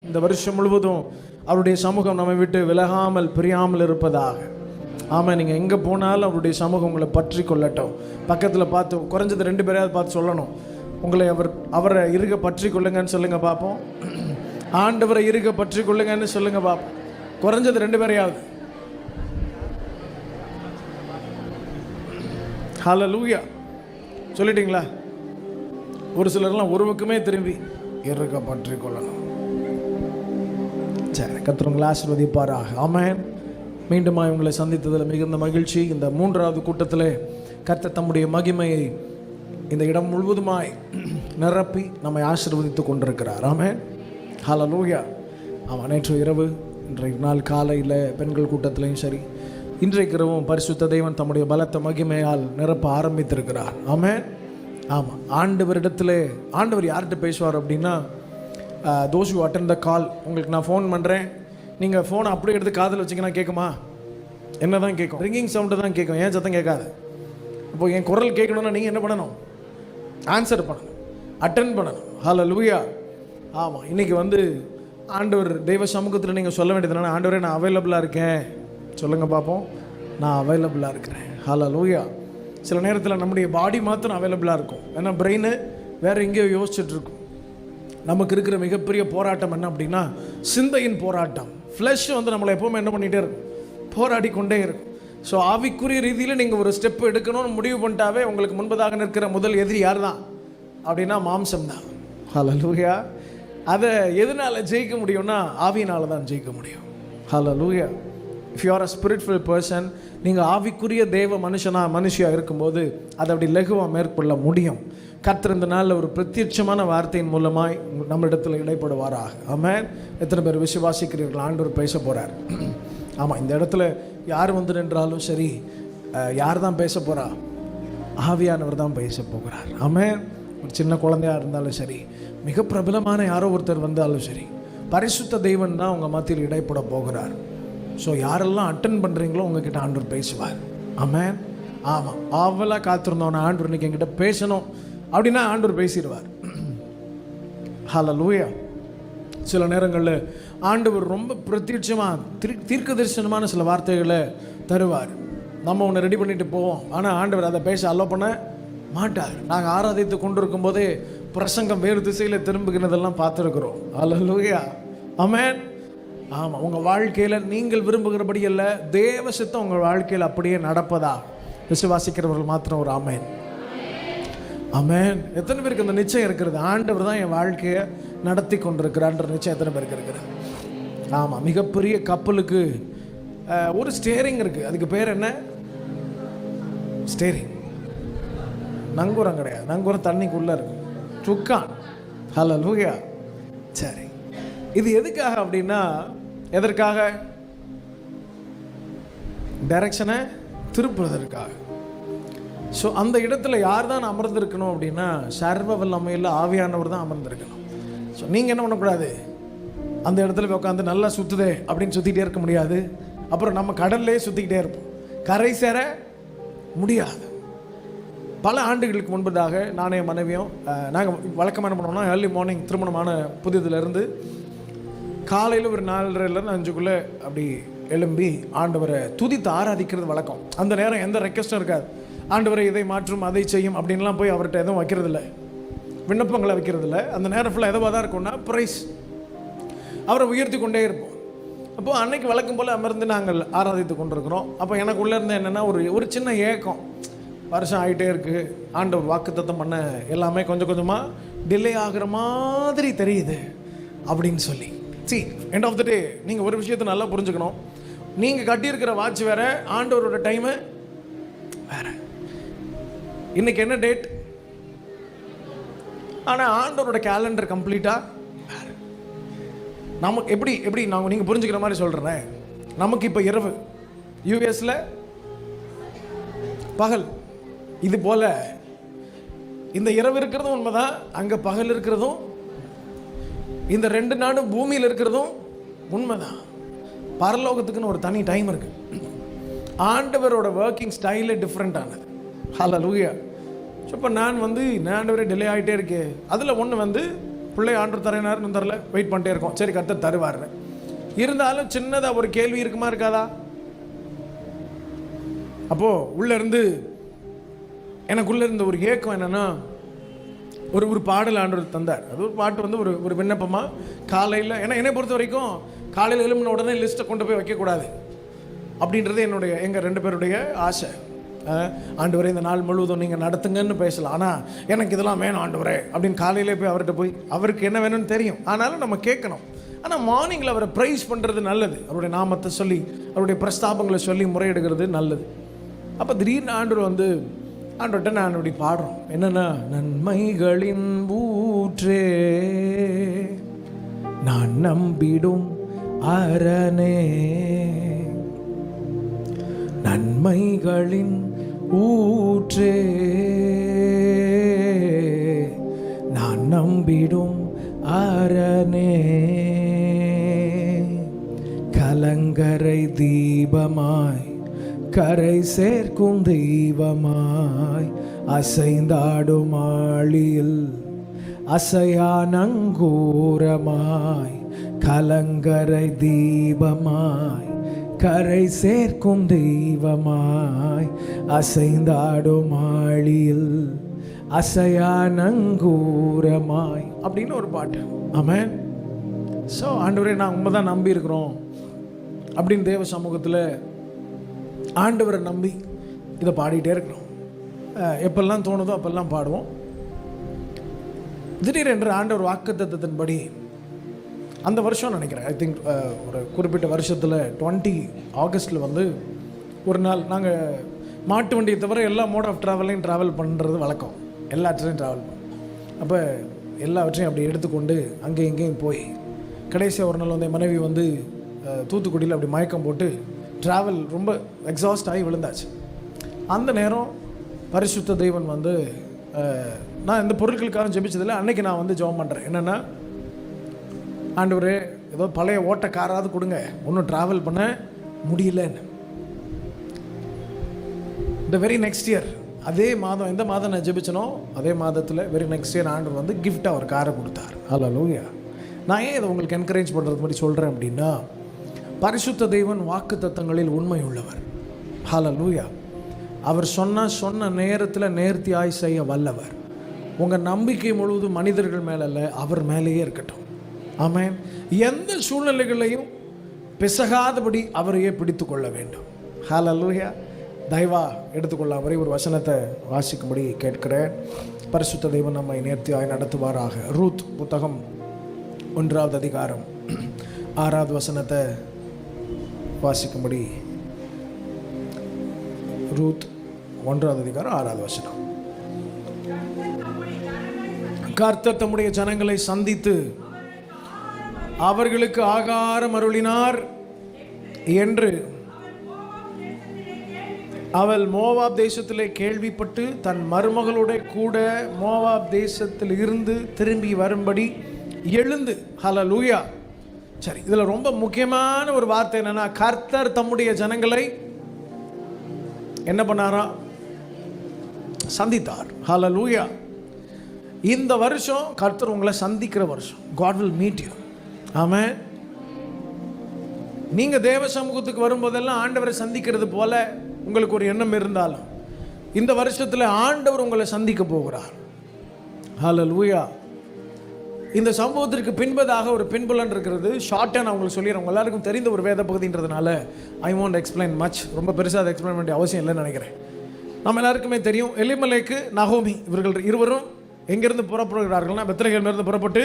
இந்த வருஷம் முழுவதும் அவருடைய சமூகம் நம்மை விட்டு விலகாமல் பிரியாமல் இருப்பதாக. ஆமாம், நீங்கள் எங்கே போனாலும் அவருடைய சமூகம் உங்களை பற்றி கொள்ளட்டும். பக்கத்தில் பார்த்து குறைஞ்சது 2 பேரையாவது பார்த்து சொல்லணும், உங்களை அவரை இருக பற்றி கொள்ளுங்கன்னு சொல்லுங்கள் பார்ப்போம். ஆண்டவரை இருக பற்றி கொள்ளுங்கன்னு சொல்லுங்கள் பார்ப்போம். குறைஞ்சது 2 பேரையாவது. ஹல்லேலூயா சொல்லிட்டீங்களா? ஒரு சிலர்லாம் ஒரு பக்கமே திரும்பி இருக்க பற்றி கொள்ளணும். சரி, கர்த்தர் உங்களை ஆசீர்வதிப்பாராக. ஆமென். மீண்டும் உங்களை சந்தித்ததில் மிகுந்த மகிழ்ச்சி. இந்த 3வது கூட்டத்தில் கர்த்தர் தம்முடைய மகிமையை இந்த இடம் முழுவதுமாய் நிரப்பி நம்மை ஆசீர்வதித்து கொண்டிருக்கிறார். ஆமென். ஹல்லேலூயா. ஆமாம், நேற்று இரவு இன்றைக்கு நாள் காலையில் பெண்கள் கூட்டத்திலையும் சரி, இன்றைக்கு இரவும் பரிசுத்த தேவன் தம்முடைய பலத்த மகிமையால் நிரப்ப ஆரம்பித்திருக்கிறார். ஆமென். ஆமாம், ஆண்டவரிடத்தில் ஆண்டவர் யார்கிட்ட பேசுவார் அப்படின்னா, தோஸ் யூ அட்டெண்ட் த கால். உங்களுக்கு நான் ஃபோன் பண்ணுறேன், நீங்கள் ஃபோனை அப்படியே எடுத்து காதில் வச்சிங்கன்னா கேட்குமா? என்ன தான் கேட்கும்? ரிங்கிங் சவுண்டு தான் கேட்கும், ஏன் சத்தம் கேட்காது. இப்போ என் குரல் கேட்கணுன்னா நீங்கள் என்ன பண்ணணும்? ஆன்சர் பண்ணணும், அட்டென்ட் பண்ணணும். ஹல்லேலூயா. ஆமாம், இன்றைக்கி ஆண்டவர் தெய்வ சமூகத்தில் நீங்கள் சொல்ல வேண்டியதுனால, ஆண்டவரே நான் அவைலபிளாக இருக்கேன் சொல்லுங்கள் பார்ப்போம். நான் அவைலபிளாக இருக்கிறேன். ஹல்லேலூயா. சில நேரத்தில் நம்முடைய பாடி மாத்திரம் அவைலபிளாக இருக்கும், ஏன்னா பிரெயின் வேறு எங்கேயோ யோசிச்சுட்ருக்கும். நமக்கு இருக்கிற மிகப்பெரிய போராட்டம் என்ன அப்படின்னா, சிந்தையின் போராட்டம். ஃப்ளஷ் நம்மளை எப்போவுமே என்ன பண்ணிகிட்டே இருக்கும்? போராடி கொண்டே இருக்கும். ஸோ ஆவிக்குரிய ரீதியில் நீங்கள் ஒரு ஸ்டெப் எடுக்கணும்னு முடிவு பண்ணிட்டாவே உங்களுக்கு முன்பதாக நிற்கிற முதல் எதிரி யார் தான் அப்படின்னா மாம்சம் தான். ஹல்லேலூயா. அதை எதனால் ஜெயிக்க முடியும்னா ஆவியினால் தான் ஜெயிக்க முடியும். Hallelujah. If you are a spiritful person, நீங்கள் ஆவிக்குரிய தேவ மனுஷியாக இருக்கும்போது அதை அப்படி லகுவாக மேற்கொள்ள முடியும். கர்த்தர் இந்த நாளில் ஒரு பிரத்யட்சமான வார்த்தையின் மூலமாய் நம்மளிடத்தில் இடைப்படுவாராக. ஆமென். எத்தனை பேர் விசுவாசிக்கிறீர்கள்? ஆண்டவர் பேச போகிறார். ஆமாம், இந்த இடத்துல யார் நின்றாலும் சரி, யார் தான் பேச போகிறா? ஆவியானவர் தான் பேச போகிறார். ஆமென். ஒரு சின்ன குழந்தையாக இருந்தாலும் சரி, மிக பிரபலமான யாரோ ஒருத்தர் வந்தாலும் சரி, பரிசுத்த தெய்வன் தான் உங்கள் மத்தியில் இடைப்பட போகிறார். ஸோ யாரெல்லாம் அட்டன் பண்ணுறீங்களோ உங்ககிட்ட ஆண்டவர் பேசுவார். ஆமென். ஆமாம், அவளாக காத்திருந்தோன்னா ஆண்டவர் இன்னைக்கு என்கிட்ட பேசணும் அப்படின்னா ஆண்டவர் பேசிடுவார். ஹல்லேலூயா. சில நேரங்களில் ஆண்டவர் ரொம்ப பிரத்யட்சமாக தீர்க்க தரிசனமான சில வார்த்தைகளை தருவார். நம்ம ஒன்று ரெடி பண்ணிட்டு போவோம், ஆனால் ஆண்டவர் அதை பேச அலோ பண்ண மாட்டார். நாங்கள் ஆராதித்து கொண்டு இருக்கும் போதே பிரசங்கம் வேறு திசையில் திரும்புகிறதெல்லாம் பார்த்துருக்குறோம். ஹல்லேலூயா. ஆமென். ஆமாம், உங்கள் வாழ்க்கையில் நீங்கள் விரும்புகிறபடி அல்ல, தேவ சித்தம் உங்கள் வாழ்க்கையில் அப்படியே நடப்பதா விசுவாசிக்கிறவர்கள் மாத்திரம் ஒரு ஆமென். ஆமென். எத்தனை பேருக்கு அந்த நிச்சயம் இருக்கிறது? ஆண்டவர் தான் என் வாழ்க்கையை நடத்தி கொண்டிருக்கிறான்ற நிச்சயம் எத்தனை பேருக்கு இருக்கிறது? ஆமாம், மிகப்பெரிய கப்பலுக்கு ஒரு ஸ்டேரிங் இருக்குது. அதுக்கு பேர் என்ன? ஸ்டேரிங். நங்கூரம் கிடையாது, நங்கூரம் தண்ணிக்குள்ளே இருக்கு, சுக்கான். ஹல்லேலூயா. சரி, இது எதுக்காக அப்படின்னா, எதற்காக? டைரக்ஷனை திருப்புறதற்காக. ஸோ அந்த இடத்துல யார் தான் அமர்ந்திருக்கணும் அப்படின்னா, சர்வ வல்லமையில் ஆவியானவர் தான் அமர்ந்திருக்கணும். ஸோ நீங்கள் என்ன பண்ணக்கூடாது? அந்த இடத்துல உட்காந்து நல்லா சுற்றுதே அப்படின்னு சுற்றிக்கிட்டே இருக்க முடியாது. அப்புறம் நம்ம கடல்லே சுற்றிக்கிட்டே இருப்போம், கரை சேர முடியாது. பல ஆண்டுகளுக்கு முன்பதாக நானே மனைவியும் நாங்கள் வழக்கமாக என்ன பண்ணுவோம்னா, ஏர்லி மார்னிங் திருமணமான புதியதுலேருந்து காலையில் ஒரு 4:30 5 அப்படி எழும்பி ஆண்டவரை துதித்து ஆராதிக்கிறது வழக்கம். அந்த நேரம் எந்த ரெக்வெஸ்ட்டும் இருக்காது. ஆண்டவரை இதை மாற்றும், அதை செய்யும் அப்படின்லாம் போய் அவர்கிட்ட எதுவும் வைக்கிறதில்ல, விண்ணப்பங்களை வைக்கிறதில்ல. அந்த நேரம் ஃபுல்லாக எதுவாக தான் இருக்கும்னா ப்ரைஸ், அவரை உயர்த்தி கொண்டே இருப்போம். அப்போது அன்னைக்கு வழக்கம் போல் அமர்ந்து நாங்கள் ஆராதித்து கொண்டிருக்கிறோம். அப்போ எனக்கு உள்ளே இருந்து என்னென்னா ஒரு சின்ன ஏக்கம், வருஷம் ஆகிட்டே இருக்குது, ஆண்டவர் வாக்குத்தத்தம் பண்ண எல்லாமே கொஞ்சம் கொஞ்சமாக டிலே ஆகிற மாதிரி தெரியுது அப்படின்னு சொல்லி. சி, எண்ட் ஆஃப் த டே நீங்கள் ஒரு விஷயத்தை நல்லா புரிஞ்சுக்கணும். நீங்கள் கட்டியிருக்கிற வாட்ச் வேறு, ஆண்டவரோட டைமு வேறு. இன்றைக்கி என்ன டேட்? ஆனால் ஆண்டவரோட கேலண்டர் கம்ப்ளீட்டாக வேறு. நமக்கு எப்படி நாங்கள் நீங்கள் புரிஞ்சுக்கிற மாதிரி சொல்கிறேன். நமக்கு இப்போ இரவு, யூஎஸில் பகல். இது போல் இந்த இரவு இருக்கிறதும் உண்மைதான், அங்கே பகல் இருக்கிறதும், இந்த 2 நாடும் பூமியில் இருக்கிறதும் உண்மைதான். பரலோகத்துக்குன்னு ஒரு தனி டைம் இருக்குது. ஆண்டவரோட ஒர்க்கிங் ஸ்டைலே டிஃப்ரெண்ட்டானது. ஹல்லேலூயா. ஸோ இப்போ நான் ஆண்டவரே டிலே ஆகிட்டே இருக்கே, அதில் ஒன்று பிள்ளை ஆண்டவர் தரேனாருன்னு தரல, வெயிட் பண்ணிட்டே இருக்கோம். சரி கர்த்தர் தருவார். இருந்தாலும் சின்னதாக ஒரு கேள்வி இருக்குமா இருக்காதா? அப்போது உள்ளேருந்து எனக்குள்ளே இருந்த ஒரு ஏக்கம் என்னென்னா, ஒரு பாடல் ஆண்டவர் தந்தார். அது ஒரு பாட்டு வந்து ஒரு விண்ணப்பமாக காலையில், ஏன்னா என்னை பொறுத்த வரைக்கும் காலையில் எழும்பின உடனே லிஸ்ட்டை கொண்டு போய் வைக்கக்கூடாது அப்படின்றது எங்கள் 2 பேருடைய ஆசை. ஆண்டவரே இந்த நாள் முழுவதும் நீங்கள் நடத்துங்கன்னு பேசலாம், ஆனால் எனக்கு இதெல்லாம் வேணும் ஆண்டவரே அப்படின்னு காலையிலே போய் அவர்கிட்ட போய் அவருக்கு என்ன வேணும்னு தெரியும், ஆனாலும் நம்ம கேட்கணும். ஆனால் மார்னிங்கில் அவரை ப்ரைஸ் பண்ணுறது நல்லது, அவருடைய நாமத்தை சொல்லி அவருடைய பிரஸ்தாபங்களை சொல்லி முறையிடுகிறது நல்லது. அப்போ திடீர்னு ஆண்டவர்கிட்ட நான் அப்படி பாடுறோம், என்னென்னா, நன்மைகளின் ஊற்றே நான் நம்பிடும் அரணே, நன்மைகளின் ஊற்றே நான் நம்பிடும் அரணே, கலங்கரை தீபமாய் கரை சேர்க்கும் தெய்வமாய் அசைந்தாடும் ஆழியில் அசையா நங்கூரமாய், கலங்கரை தீபமாய் கரை சேர்க்கும் தெய்வமாய் அசைந்தாடும் ஆழியில் அசையா நங்கூரமாய் அப்படின்னு ஒரு பாட்டு. ஆமென். ஸோ ஆண்டவரே நான் உண்மை தான் நம்பி இருக்கிறோம் அப்படின்னு தேவ சமூகத்தில் ஆண்டவரை நம்பி இதை பாடிக்கிட்டே இருக்கிறோம். எப்பெல்லாம் தோணுதோ அப்பெல்லாம் பாடுவோம். திடீரென்று ஆண்டவர் வாக்குத்தத்தத்தின்படி அந்த வருஷம் நினைக்கிறேன், ஐ திங்க் ஒரு குறிப்பிட்ட வருஷத்தில் 20 ஆகஸ்டில் வந்து ஒரு நாள் நாங்கள் மாட்டு வண்டியை தவிர எல்லா மோட் ஆஃப் ட்ராவலையும் ட்ராவல் பண்ணுறது வழக்கம், எல்லாத்தையும் ட்ராவல் பண்ணும். அப்போ எல்லாவற்றையும் அப்படி எடுத்துக்கொண்டு அங்கேயும் இங்கேயும் போய் கடைசியாக ஒரு நாள் வந்து என் மனைவி வந்து தூத்துக்குடியில் அப்படி மயக்கம் போட்டு ட்ராவல் ரொம்ப எக்ஸாஸ்ட் ஆகி விழுந்தாச்சு. அந்த நேரம் பரிசுத்த தெய்வன் வந்து, நான் இந்த பொருட்களுக்காக ஜெபிச்சதில்லை, அன்றைக்கி நான் வந்து ஜெபம் பண்ணுறேன். என்னென்னா, ஆண்டவரே ஏதோ பழைய ஓட்ட காராவது கொடுங்க, ஒன்றும் ட்ராவல் பண்ண முடியலன்னு. இந்த வெரி நெக்ஸ்ட் இயர், அதே மாதம், எந்த மாதம் நான் ஜெபிச்சனோ அதே மாதத்தில் வெரி நெக்ஸ்ட் இயர் ஆண்டவர் வந்து கிஃப்டாக ஒரு காரை கொடுத்தார். ஹல்லேலூயா. நான் ஏன் இதை உங்களுக்கு என்கரேஜ் பண்ணுறது மாதிரி சொல்கிறேன் அப்படின்னா, பரிசுத்த தெய்வன் வாக்கு தத்தங்களில் உண்மை உள்ளவர். ஹல்லேலூயா. அவர் சொன்ன நேரத்தில் நேர்த்தியாய் செய்ய வல்லவர். உங்கள் நம்பிக்கை முழுவதும் மனிதர்கள் மேலே அல்ல, அவர் மேலேயே இருக்கட்டும். ஆமென். எந்த சூழ்நிலைகளையும் பிசகாதபடி அவரையே பிடித்து கொள்ள வேண்டும். ஹல்லேலூயா. தயவா எடுத்துக்கொள்ள அவரை ஒரு வசனத்தை வாசிக்கும்படி கேட்கிறேன். பரிசுத்த தெய்வன் நம்மை நேர்த்தியாய் நடத்துவாராக. ரூத் புத்தகம் 1வது அதிகாரம் 6வது வசனத்தை வாசிக்கும்படி. ரூத் 1வது அதிகாரம் 6வது வசனம். கர்த்தர் தம்முடைய ஜனங்களை சந்தித்து அவர்களுக்கு ஆகாரம் அருளினார் என்று அவள் மோவாப் தேசத்திலே கேள்விப்பட்டு தன் மருமகளோட கூட மோவாப் தேசத்தில் இருந்து திரும்பி வரும்படி எழுந்து. ஹல்லேலூயா. சரி, இதில் ரொம்ப முக்கியமான ஒரு வார்த்தை என்னன்னா, கர்த்தர் தம்முடைய ஜனங்களை என்ன பண்ணாரா? சந்தித்தார். ஹல்லேலூயா. இந்த வருஷம் கர்த்தர் உங்களை சந்திக்கிற வருஷம். God will meet you. ஆமென். நீங்கள் தேவ சமூகத்துக்கு வரும்போதெல்லாம் ஆண்டவரை சந்திக்கிறது போல உங்களுக்கு ஒரு எண்ணம் இருந்தாலும், இந்த வருஷத்தில் ஆண்டவர் உங்களை சந்திக்க போகிறார். ஹல்லேலூயா. இந்த சம்பவத்திற்கு பின்பதாக ஒரு பின்புலன் இருக்கிறது. ஷார்ட்டாக நான் உங்களுக்கு சொல்லிடுறேன், உங்கள் எல்லாருக்கும் தெரிந்த ஒரு வேத பகுதின்றதுனால ஐ வாண்ட் எக்ஸ்பிளைன் மச். ரொம்ப பெருசாக அதை எக்ஸ்பிளைன் வேண்டிய அவசியம் இல்லைன்னு நினைக்கிறேன். நம்ம எல்லாருக்குமே தெரியும், எலிமெலேக்கு நகோமி இவர்கள் இருவரும் எங்கேருந்து புறப்படுகிறார்கள்னா, பெத்லகேமிலிருந்து புறப்பட்டு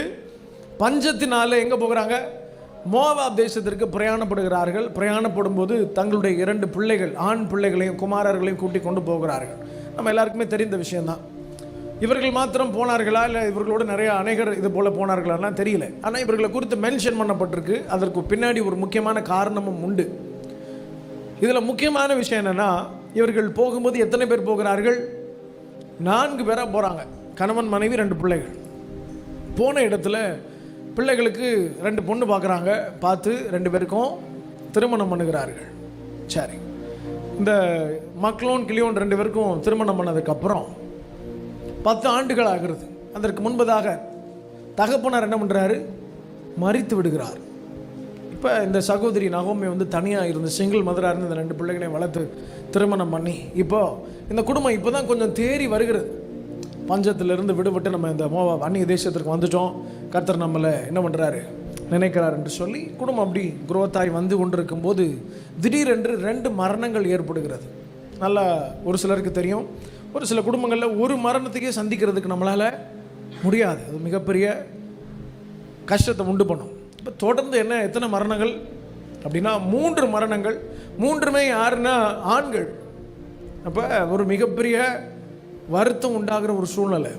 பஞ்சத்தினால எங்கே போகிறாங்க? மோவாப் தேசத்திற்கு பிரயாணப்படுகிறார்கள். பிரயாணப்படும் போது தங்களுடைய 2 பிள்ளைகள், ஆண் பிள்ளைகளையும் குமாரர்களையும் கூட்டிக் கொண்டு போகிறார்கள். நம்ம எல்லாருக்குமே தெரிந்த விஷயம்தான். இவர்கள் மாத்திரம் போனார்களா, இல்லை இவர்களோடு நிறைய அநேகர் இது போல் போனார்களாலாம் தெரியல. ஆனால் இவர்களை குறித்து மென்ஷன் பண்ணப்பட்டிருக்கு. அதற்கு பின்னாடி ஒரு முக்கியமான காரணமும் உண்டு. இதில் முக்கியமான விஷயம் என்னென்னா, இவர்கள் போகும்போது எத்தனை பேர் போகிறார்கள்? 4 பேராக போகிறாங்க. கணவன், மனைவி, 2 பிள்ளைகள். போன இடத்துல பிள்ளைகளுக்கு 2 பொண்ணு பார்க்குறாங்க. பார்த்து 2 பேருக்கும் திருமணம் பண்ணுகிறார்கள். சரி, இந்த மக்லோன் கிளியோன் 2 பேருக்கும் திருமணம் பண்ணதுக்கப்புறம் 10 ஆண்டுகள் ஆகிறது. அதற்கு முன்பதாக தகப்பனார் என்ன பண்ணுறாரு? மரித்து விடுகிறார். இப்போ இந்த சகோதரி நகோமி வந்து தனியாக இருந்து சிங்கிள் மதராக இருந்து இந்த 2 பிள்ளைகளையும் வளர்த்து திருமணம் பண்ணி இப்போது இந்த குடும்பம் இப்போ தான் கொஞ்சம் தேறி வருகிறது. பஞ்சத்திலிருந்து விடுபட்டு நம்ம இந்த மோவாப் அந்நிய தேசத்திற்கு வந்துட்டோம், கர்த்தர் நம்மளை என்ன பண்ணுறாரு நினைக்கிறார் என்று சொல்லி குடும்பம் அப்படி குரோத்தாய் வந்து கொண்டிருக்கும் போது திடீரென்று 2 மரணங்கள் ஏற்படுகிறது. நல்லா ஒரு சிலருக்கு தெரியும், ஒரு சில குடும்பங்களில் ஒரு மரணத்துக்கே சந்திக்கிறதுக்கு நம்மளால் முடியாது. அது மிகப்பெரிய கஷ்டத்தை உண்டு பண்ணும். இப்போ தொடர்ந்து எத்தனை மரணங்கள் அப்படின்னா 3 மரணங்கள். 3மே யாருன்னா ஆண்கள். அப்போ ஒரு மிகப்பெரிய வருத்தம் உண்டாகிற ஒரு சூழ்நிலை.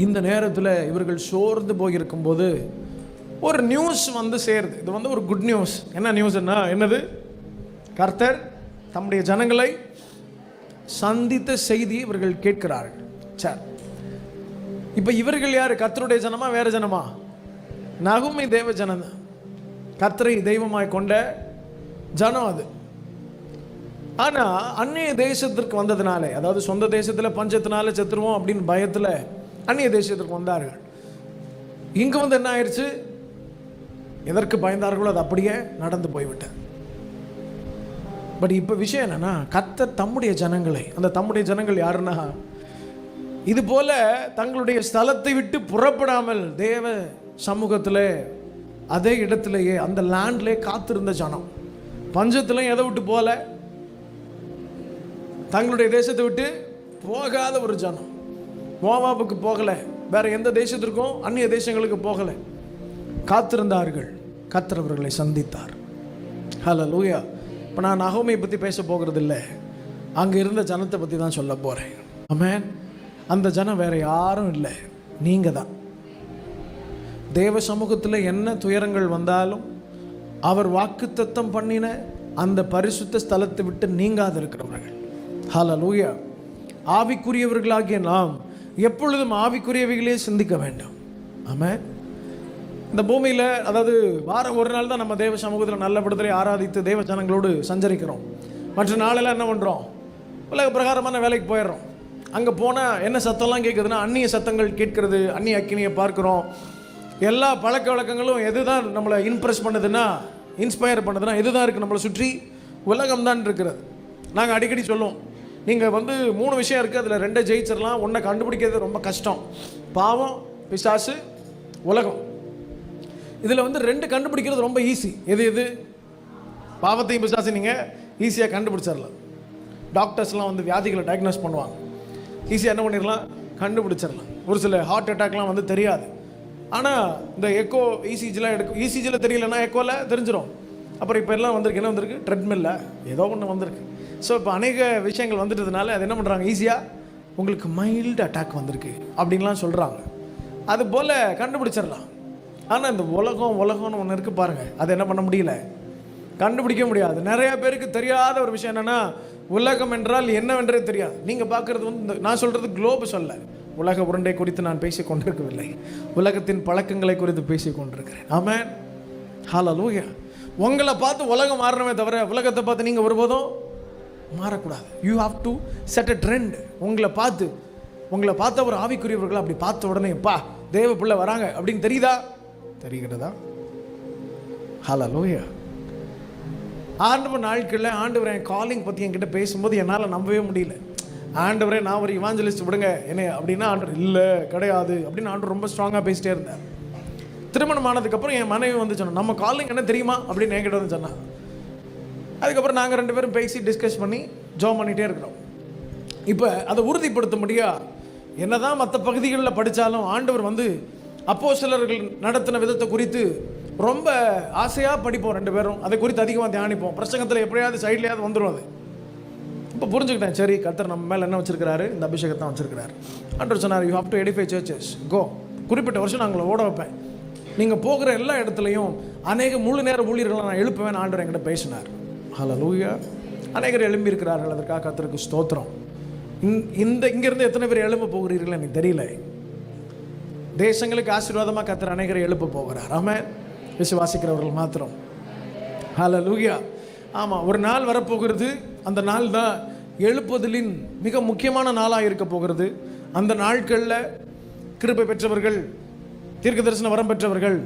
இந்த நேரத்தில் இவர்கள் சோர்ந்து போயிருக்கும்போது ஒரு நியூஸ் வந்து சேருது. இது வந்து ஒரு குட் நியூஸ். என்ன நியூஸ்னா என்னது? கர்த்தர் தம்முடைய ஜனங்களை சந்தித்த செய்தி இவர்கள் கேட்கிறார்கள். சரி, இப்போ இவர்கள் யார்? கர்த்தருடைய ஜனமா வேற ஜனமா? நகோமி தேவ ஜனம், கர்த்தரை தெய்வமாய் கொண்ட ஜனம் அது. ஆனால் அந்நிய தேசத்திற்கு வந்ததுனாலே, அதாவது சொந்த தேசத்தில் பஞ்சத்தினால செத்துருவோம் அப்படின்னு பயத்தில் அந்நிய தேசத்திற்கு வந்தார்கள். இங்கே வந்து என்ன ஆயிடுச்சு? எதற்கு பயந்தார்களோ அது அப்படியே நடந்து போய்விட்டது. பட் இப்போ விஷயம் என்னன்னா, கர்த்தர் தம்முடைய ஜனங்களை, அந்த தம்முடைய ஜனங்கள் யாருன்னா இது போல தங்களுடைய ஸ்தலத்தை விட்டு புறப்படாமல் தேவ சமூகத்தில் அதே இடத்திலேயே அந்த லேண்ட்லேயே காத்திருந்த ஜனம். பஞ்சத்தில் எதை விட்டு போல, தங்களுடைய தேசத்தை விட்டு போகாத ஒரு ஜனம். மோவாபுக்கு போகலை, வேற எந்த தேசத்திற்கும் அந்நிய தேசங்களுக்கு போகலை, காத்திருந்தார்கள். கர்த்தர் அவர்களை சந்தித்தார். ஹல்லேலூயா. இப்போ நான் நகோமியை பற்றி பேச போகிறது இல்லை, அங்கே இருந்த ஜனத்தை பற்றி தான் சொல்ல போகிறேன். ஆமென். அந்த ஜனம் வேற யாரும் இல்லை, நீங்கள் தான். தேவ சமூகத்தில் என்ன துயரங்கள் வந்தாலும் அவர் வாக்குத்தத்தம் பண்ணின அந்த பரிசுத்த ஸ்தலத்தை விட்டு நீங்காது இருக்கிறவர்கள். ஹல்லேலூயா. ஆவிக்குரியவர்களாகிய நாம் எப்பொழுதும் ஆவிக்குரியவைகளே சிந்திக்க வேண்டும். ஆமென். இந்த பூமியில், அதாவது வாரம் ஒரு நாள் தான் நம்ம தேவ சமூகத்தில் நல்ல விடுதலை ஆராதித்து தேவ ஜனங்களோடு சஞ்சரிக்கிறோம். மற்ற நாளெல்லாம் என்ன பண்ணுறோம்? உலக பிரகாரமான வேலைக்கு போயிடுறோம். அங்கே போனால் என்ன சத்தம்லாம் கேட்குதுன்னா அந்நிய சத்தங்கள் கேட்கறது, அந்நிய அக்கினியை பார்க்குறோம். எல்லா பழக்க வழக்கங்களும் எது தான் நம்மளை இம்ப்ரெஸ் பண்ணுதுன்னா, இன்ஸ்பயர் பண்ணுதுன்னா எது தான் இருக்குது? நம்மளை சுற்றி உலகம் தான் இருக்கிறது. நாங்கள் அடிக்கடி சொல்லுவோம், நீங்கள் வந்து 3 விஷயம் இருக்குது, அதில் 2 ஜெயிச்சிடலாம், 1 கண்டுபிடிக்கிறது ரொம்ப கஷ்டம். பாவம், பிசாசு, உலகம். இதில் வந்து 2 கண்டுபிடிக்கிறது ரொம்ப ஈஸி. எது? பாவத்தையும் பிசாசு நீங்கள் ஈஸியாக கண்டுபிடிச்சிடலாம். டாக்டர்ஸ்லாம் வந்து வியாதிகளை டயக்னோஸ் பண்ணுவாங்க, ஈஸியாக என்ன பண்ணிடலாம்? கண்டுபிடிச்சிடலாம். ஒரு சில ஹார்ட் அட்டாக்லாம் வந்து தெரியாது. ஆனால் இந்த எக்கோ இசிஜிலாம் எடுக்கும். இசிஜியில் தெரியலன்னா எக்கோவில் தெரிஞ்சிடும். அப்புறம் இப்போ எல்லாம் வந்திருக்கு, என்ன வந்திருக்கு? ட்ரெட்மில்ல ஏதோ ஒன்று வந்திருக்கு. ஸோ இப்போ அநேக விஷயங்கள் வந்துட்டதுனால அது என்ன பண்ணுறாங்க? ஈஸியாக உங்களுக்கு மைல்டு அட்டாக் வந்திருக்கு அப்படின்லாம் சொல்கிறாங்க. அது போல் கண்டுபிடிச்சிடலாம். ஆனால் இந்த உலகம்னு ஒன்று இருக்குது பாருங்கள், அதை என்ன பண்ண முடியல, கண்டுபிடிக்க முடியாது. நிறையா பேருக்கு தெரியாத ஒரு விஷயம் என்னென்னா, உலகம் என்றால் என்னவென்றே தெரியாது. நீங்கள் பார்க்குறது வந்து, நான் சொல்கிறது குளோபு சொல்ல, உலக உருண்டை குறித்து நான் பேசி கொண்டிருக்கவில்லை, உலகத்தின் பழக்கங்களை குறித்து பேசி கொண்டிருக்கிறேன். ஆமென். ஹல்லேலூயா. உங்களை பார்த்து உலகம் மாறணுமே தவிர உலகத்தை பார்த்து நீங்கள் ஒருபோதும் மாறக்கூடாது. You have to set a trend. உங்களை பார்த்த ஒரு ஆவிக்குரியவர்கள் அப்படி பார்த்த உடனே பா தேவ பிள்ளை வராங்க அப்படின்னு தெரிகிறதா? ஹல்லேலூயா. ஆண்டவர் நாட்களில் ஆண்டவர் என் காலிங் பற்றி என்கிட்ட பேசும்போது என்னால் நம்பவே முடியல. ஆண்டவரே நான் ஒரு இவாஞ்சலிஸ்ட் விடுங்க என்ன அப்படின்னா, ஆண்டவர் இல்லை கிடையாது அப்படின்னு ஆண்டவர் ரொம்ப ஸ்ட்ராங்காக பேசிட்டே இருந்தார். திருமணம் ஆனதுக்கப்புறம் என் மனைவி வந்து சொன்னோம், நம்ம காலிங் என்ன தெரியுமா அப்படின்னு என்கிட்ட வந்து சொன்னான். அதுக்கப்புறம் நாங்கள் 2 பேரும் பேசி டிஸ்கஸ் பண்ணி ஜாப் பண்ணிகிட்டே இருக்கிறோம். இப்போ அதை உறுதிப்படுத்த முடியா, என்னதான் மற்ற பகுதிகளில் படித்தாலும் ஆண்டவர் வந்து அப்போஸ்தலர்கள் நடத்தின விதத்தை குறித்து ரொம்ப ஆசையாக படிப்போம் 2 பேரும். அதை குறித்து அதிகமாக தியானிப்போம். பிரசங்கத்தில் எப்படியாவது சைட்லையாவது வந்துடும். அது இப்போ புரிஞ்சுக்கிட்டேன், சரி கர்த்தர் நம்ம மேலே என்ன வச்சிருக்கிறாரு? இந்த அபிஷேகத்தை வச்சிருக்கிறாரு. ஆண்டவர் சொன்னார், you have to edify churches, go. குறிப்பிட்ட வருஷம் நான் உங்களை ஓட வைப்பேன், நீங்கள் போகிற எல்லா இடத்துலையும் அநேக முழு நேர ஊழியர்களை நான் எழுப்புவேன். ஆண்டவர் என்கிட்ட பேசினார். ஹல்லேலூயா. அநேகர் எழும்பி இருக்கிறார்கள், அதற்காக கர்த்தருக்கு ஸ்தோத்திரம். இங்கிருந்து எத்தனை பேர் எழும்ப போகிறீர்கள் எனக்கு தெரியல. தேசங்களுக்கு ஆசீர்வாதமாக கர்த்தர் அநேகரை எழுப்ப போகிறார். ஆமென். விசுவாசிக்கிறவர்கள் மாத்திரம். ஹல்லேலூயா. ஆமாம், ஒரு நாள் வரப்போகிறது. அந்த நாள் தான் எழுப்புதலின் மிக முக்கியமான நாளாக இருக்க போகிறது. அந்த நாட்களில் கிருபை பெற்றவர்கள் தீர்க்க தரிசன வரம் பெற்றவர்கள்,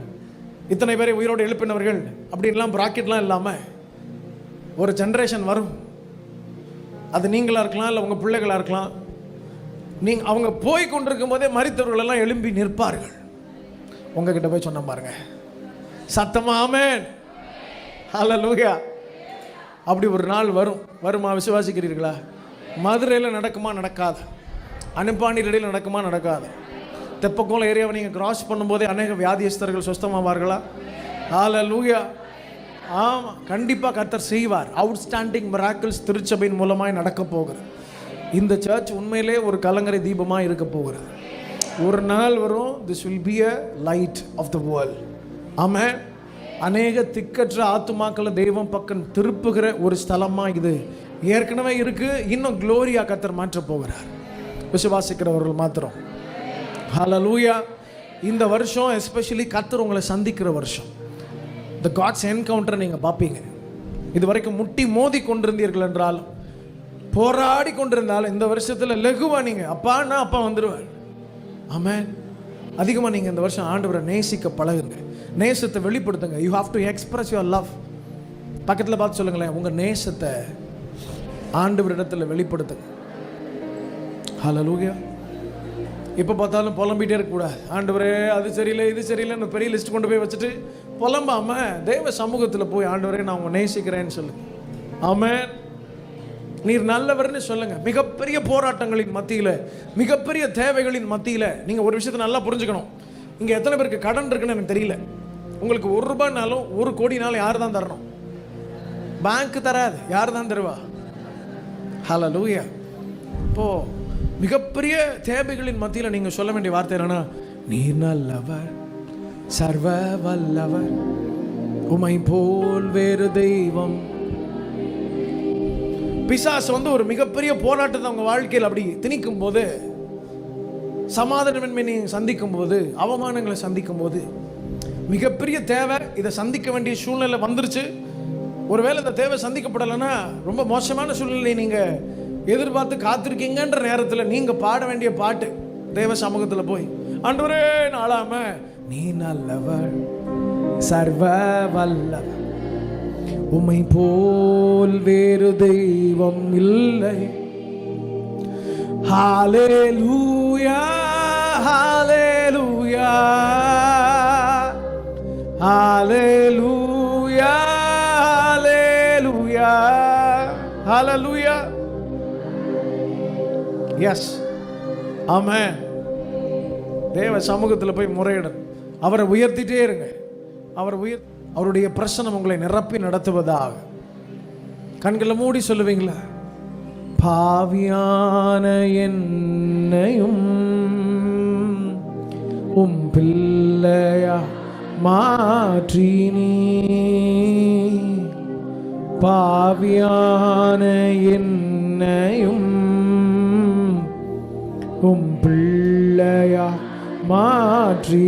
இத்தனை பேரை உயிரோடு எழுப்பினவர்கள் அப்படின்லாம் ப்ராக்கெட்லாம் இல்லாமல் ஒரு ஜென்ரேஷன் வரும். அது நீங்களாக இருக்கலாம், இல்லை உங்கள் பிள்ளைகளாக இருக்கலாம். அவங்க போய் கொண்டிருக்கும் போதே மரித்தவர்களெல்லாம் எழும்பி நிற்பார்கள். உங்ககிட்ட போய் சொன்ன பாருங்க சத்தமா ஆமென், ஹல்லேலூயா. அப்படி ஒரு நாள் வருமா? விசுவாசிக்கிறீர்களா? மதுரையில் நடக்குமா? நடக்காது. அனுப்பாண்டியில் நடக்குமா? நடக்காது. தெப்பக்குளம் ஏரியாவை நீங்கள் கிராஸ் பண்ணும்போதே அநேக வியாதியஸ்தர்கள் சுஸ்தமாவார்களா? ஹல்லேலூயா. ஆமாம், கண்டிப்பாக கர்த்தர் செய்வார். அவுட்ஸ்டாண்டிங் மிராக்கிள்ஸ் திருச்சபையின் மூலமாய் நடக்க போகிறது. இந்த சர்ச் உண்மையிலே ஒரு கலங்கரை தீபமாக இருக்க போகிறது. ஒரு நாள் வரும், this will be a light of the world. ஆமென். அநேக திக்கற்ற ஆத்துமாக்களை தெய்வம் பக்கம் திருப்புகிற ஒரு ஸ்தலமாக இது ஏற்கனவே இருக்கு. இன்னும் க்ளோரியா கர்த்தர் மாற்ற போகிறார். விசுவாசிக்கிறவர்கள் மாத்திரம். ஹல்லேலூயா. இந்த வருஷம் எஸ்பெஷலி கர்த்தர் உங்களை சந்திக்கிற வருஷம். த காட்ஸ் என்கவுண்டரை நீங்கள் பார்ப்பீங்க. இது வரைக்கும் முட்டி மோதி கொண்டிருந்தீர்கள் என்றாலும், போராடி கொண்டிருந்தாலும், இந்த வருஷத்தில் லகுவா நீங்கள் அப்பான்னா அப்பா வந்துடுவார். ஆமென். அதிகமாக நீங்கள் இந்த வருஷம் ஆண்டவரை நேசிக்க பழகுங்க, நேசத்தை வெளிப்படுத்துங்க. You have to express your love. பக்கத்தில் பார்த்து சொல்லுங்களேன், உங்கள் நேசத்தை ஆண்டவரிடத்தில் வெளிப்படுத்துங்க. ஹல்லேலூயா. எப்போ பார்த்தாலும் புலம்பிகிட்டே இருக்கக்கூடாது. ஆண்டவரே அது சரியில்லை, இது சரியில்லைன்னு பெரிய லிஸ்ட் கொண்டு போய் வச்சுட்டு புலம்பாமல் தேவ சமூகத்தில் போய் ஆண்டவரே நான் உங்களை நேசிக்கிறேன்னு சொல்லுங்க. ஆமென். நீர் நல்லவர்னு சொல்லுங்க. மிகப்பெரிய போராட்டங்களின் மத்தியில், மிகப்பெரிய தேவைகளின் மத்தியில் நீங்கள் ஒரு விஷயத்தை நல்லா புரிஞ்சுக்கணும். இங்கே எத்தனை பேருக்கு கடன் இருக்குன்னு எனக்கு தெரியல. உங்களுக்கு ₹1 1 கோடினாலும் யார் தான் தரணும்? பேங்க் தராது. யார் தான் தருவா? ஹல்லேலூயா. இப்போ மிகப்பெரிய தேவைகளின் மத்தியில் நீங்கள் சொல்ல வேண்டிய வார்த்தை என்னன்னா, நீர் நல்லவர், சர்வ வல்லவர், உமை போல் வேறு தெய்வம். பிசாசு ஒரு மிகப்பெரிய போராட்டத்தை அவங்க வாழ்க்கையில் அப்படி திணிக்கும் போது, சமாதானமின்மை நீங்கள் சந்திக்கும் போது, அவமானங்களை சந்திக்கும் போது, மிகப்பெரிய தேவை, இதை சந்திக்க வேண்டிய சூழ்நிலை வந்துருச்சு. ஒருவேளை இந்த தேவை சந்திக்கப்படலைன்னா ரொம்ப மோசமான சூழ்நிலையை நீங்கள் எதிர்பார்த்து காத்திருக்கீங்கன்ற நேரத்தில் நீங்கள் பாட வேண்டிய பாட்டு, தேவ சமூகத்தில் போய் ஆண்டவரே நாளாம, நீ நல்லவர், சர்வ வல்லவர், உம்மை போல் வேறு தெய்வம் இல்லை. ஹல்லேலூயா, ஹல்லேலூயா, ஹல்லேலூயா, ஹல்லேலூயா, ஹல்லேலூயா. எஸ், ஆமென். தேவ சமூகத்தில் போய் முறையிடும். அவரை உயர்த்திட்டே இருங்க. அவருடைய பிரசன்னம் உங்களை நிரப்பி நடத்துவதாக. கண்களை மூடி சொல்லுவீங்களா? பாவியான என்னையும் உம் பிள்ளையா மாற்றி நீ, பாவியான என்னையும் உம் பிள்ளையா மாற்றி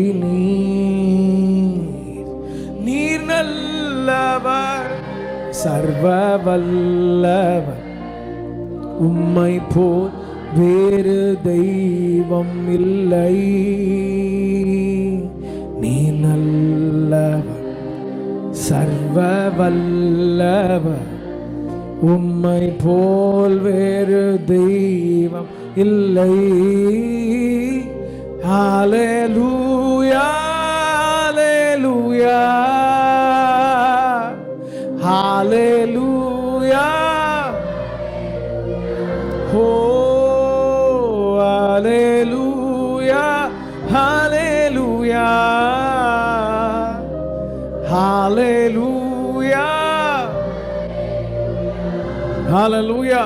நீர் நல்லவர், சர்வ வல்லவர், உம்மை போல் வேறு தெய்வம் இல்லை. நீ நல்லவர், சர்வ வல்லவர், உம்மை போல் வேறு தெய்வம் இல்லை. ஹல்லேலூயா, ஹல்லேலூயா, ஹல்லேலூயா. ஓ ஹல்லேலூயா, ஹல்லேலூயா, ஹல்லேலூயா, ஹல்லேலூயா.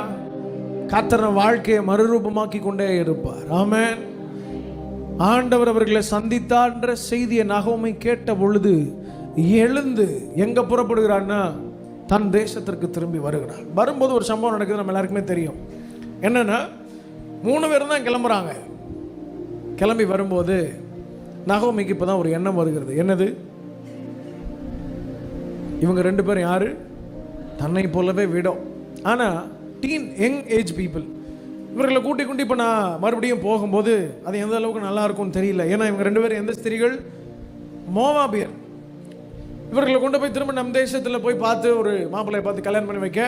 கர்த்தர் வாழ்க்கையை மறுரூபமாக்கி கொண்டே இருப்பார். ஆமென். ஆண்டவர் அவர்களை சந்தித்தார் என்ற செய்தியை நகோமி கேட்ட பொழுது எழுந்து எங்க புறப்படுகிறான்னா தன் தேசத்திற்கு திரும்பி வருகிறார். வரும்போது ஒரு சம்பவம் நடக்குது, நம்ம எல்லாருக்குமே தெரியும். என்னன்னா 3 பேரும் தான் கிளம்புறாங்க. கிளம்பி வரும்போது நகோமிக்கு இப்போதான் ஒரு எண்ணம் வருகிறது. என்னது? இவங்க 2 பேரும் யாரு? தன்னை போலவே விடும், ஆனால் யங் ஏஜ் பீப்புள். இவர்களை கூட்டி இப்போ நான் மறுபடியும் போகும்போது அது எந்த அளவுக்கு நல்லா இருக்கும்னு தெரியல. ஏன்னா இவங்க 2 பேரும் எந்த ஸ்திரீகள்? மோவாபியர். இவர்களை கொண்டு போய் திரும்ப நம் தேசத்தில் போய் பார்த்து ஒரு மாப்பிள்ளையை பார்த்து கல்யாணம் பண்ணி வைக்க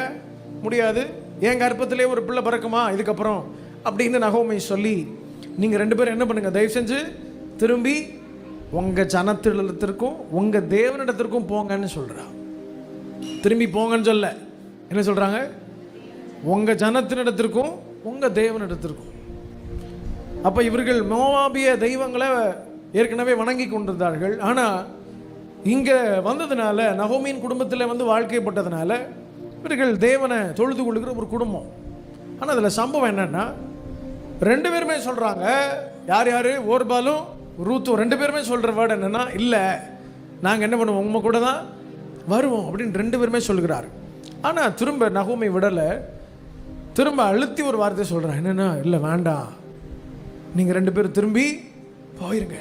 முடியாது. என் கர்ப்பத்திலே ஒரு பிள்ளை பிறக்குமா இதுக்கப்புறம் அப்படின்னு நகோமி சொல்லி, நீங்கள் 2 பேரும் என்ன பண்ணுங்கள், தயவு செஞ்சு திரும்பி உங்கள் ஜனத்திடத்திற்கும் உங்கள் தேவனிடத்திற்கும் போங்கன்னு சொல்கிறா. திரும்பி போங்கன்னு சொல்ல, என்ன சொல்கிறாங்க, உங்கள் ஜனத்தினிடத்திற்கும் உங்கள் தேவனிடத்திற்கும். அப்போ இவர்கள் மோவாபிய தெய்வங்களை ஏற்கனவே வணங்கி கொண்டிருந்தார்கள். ஆனால் இங்கே வந்ததுனால, நகோமியின் குடும்பத்தில் வந்து வாழ்க்கைப்பட்டதுனால இவர்கள் தேவனை தொழுது கொள்ளுகிற ஒரு குடும்பம். ஆனால் அதில் சம்பவம் என்னென்னா, 2 பேருமே சொல்கிறாங்க, யார் யார், ஓர்பாலும் ரூத்தும் 2 பேருமே சொல்கிற வேர்டு என்னென்னா, இல்லை நாங்கள் என்ன பண்ணுவோம், உங்க கூட தான் வருவோம் அப்படின்னு 2 பேருமே சொல்கிறார். ஆனால் திரும்ப நகோமி விடலை, திரும்ப அழுத்தி ஒரு வார்த்தை சொல்கிறேன், என்னென்னா, இல்லை வேண்டாம், நீங்கள் 2 பேரும் திரும்பி போயிருங்க.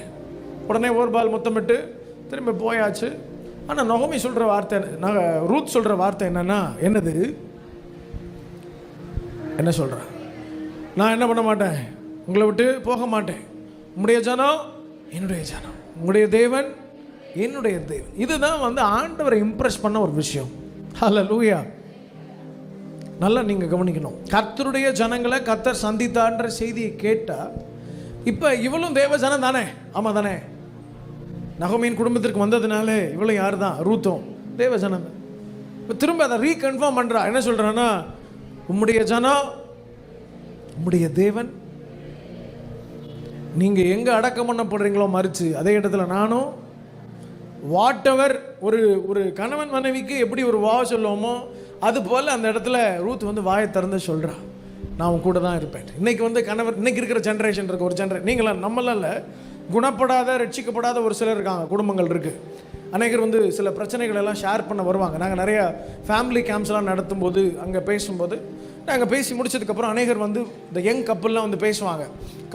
உடனே ஓர்பால் முத்தமிட்டு திரும்ப போயாச்சு. ஆனால் நகோமி சொல்கிற வார்த்தை, ரூத் சொல்கிற வார்த்தை என்னென்னா, என்னது, என்ன சொல்கிறேன், நான் என்ன பண்ண மாட்டேன், உங்களை விட்டு போக மாட்டேன், உங்களுடைய ஜனம் என்னுடைய ஜனம், உங்களுடைய தேவன் என்னுடைய தேவன். இதுதான் வந்து ஆண்டவரை இம்ப்ரெஸ் பண்ண ஒரு விஷயம். ஹல்லேலூயா. நல்லா நீங்கள் கவனிக்கணும். கர்த்தருடைய ஜனங்களை கர்த்தர் சந்தித்தான்ற செய்தியை கேட்டால், இப்போ இவளும் தேவ ஜனம் தானே, ஆமாம் தானே, நகோமியின் குடும்பத்திற்கு வந்ததுனால இவளும் யார் தான், ரூத்தும் தேவ ஜனம். இப்போ திரும்ப அதை ரீகன்ஃபார்ம் பண்ணுறா. என்ன சொல்கிறான்னா, உம்முடைய ஜனம் உம்முடைய தேவன், நீங்கள் எங்கே அடக்கம் பண்ணப்படுறீங்களோ மறித்து, அதே இடத்துல நானும், வாட் எவர் ஒரு கணவன் மனைவிக்கு எப்படி ஒரு வா சொல்லுவோமோ அது போல் அந்த இடத்துல ரூத் வந்து வாயை திறந்து சொல்கிறா, நான் உன் கூட தான் இருப்பேன். இன்றைக்கி வந்து கணவர், இன்றைக்கி இருக்கிற ஜென்ரேஷன் இருக்க ஒரு ஜென்ரேஷன், நீங்களாம் நம்மளாம் இல்லை, குணப்படாத ரட்சிக்கப்படாத ஒரு சிலர் இருக்காங்க, குடும்பங்கள் இருக்குது. அநேகர் வந்து சில பிரச்சனைகள் எல்லாம் ஷேர் பண்ண வருவாங்க. நாங்கள் நிறையா ஃபேமிலி கேம்ப்ஸ்லாம் நடத்தும்போது அங்கே பேசும்போது, நாங்கள் பேசி முடிச்சதுக்கப்புறம் அநேகர் வந்து இந்த யங் கப்புல்லாம் வந்து பேசுவாங்க.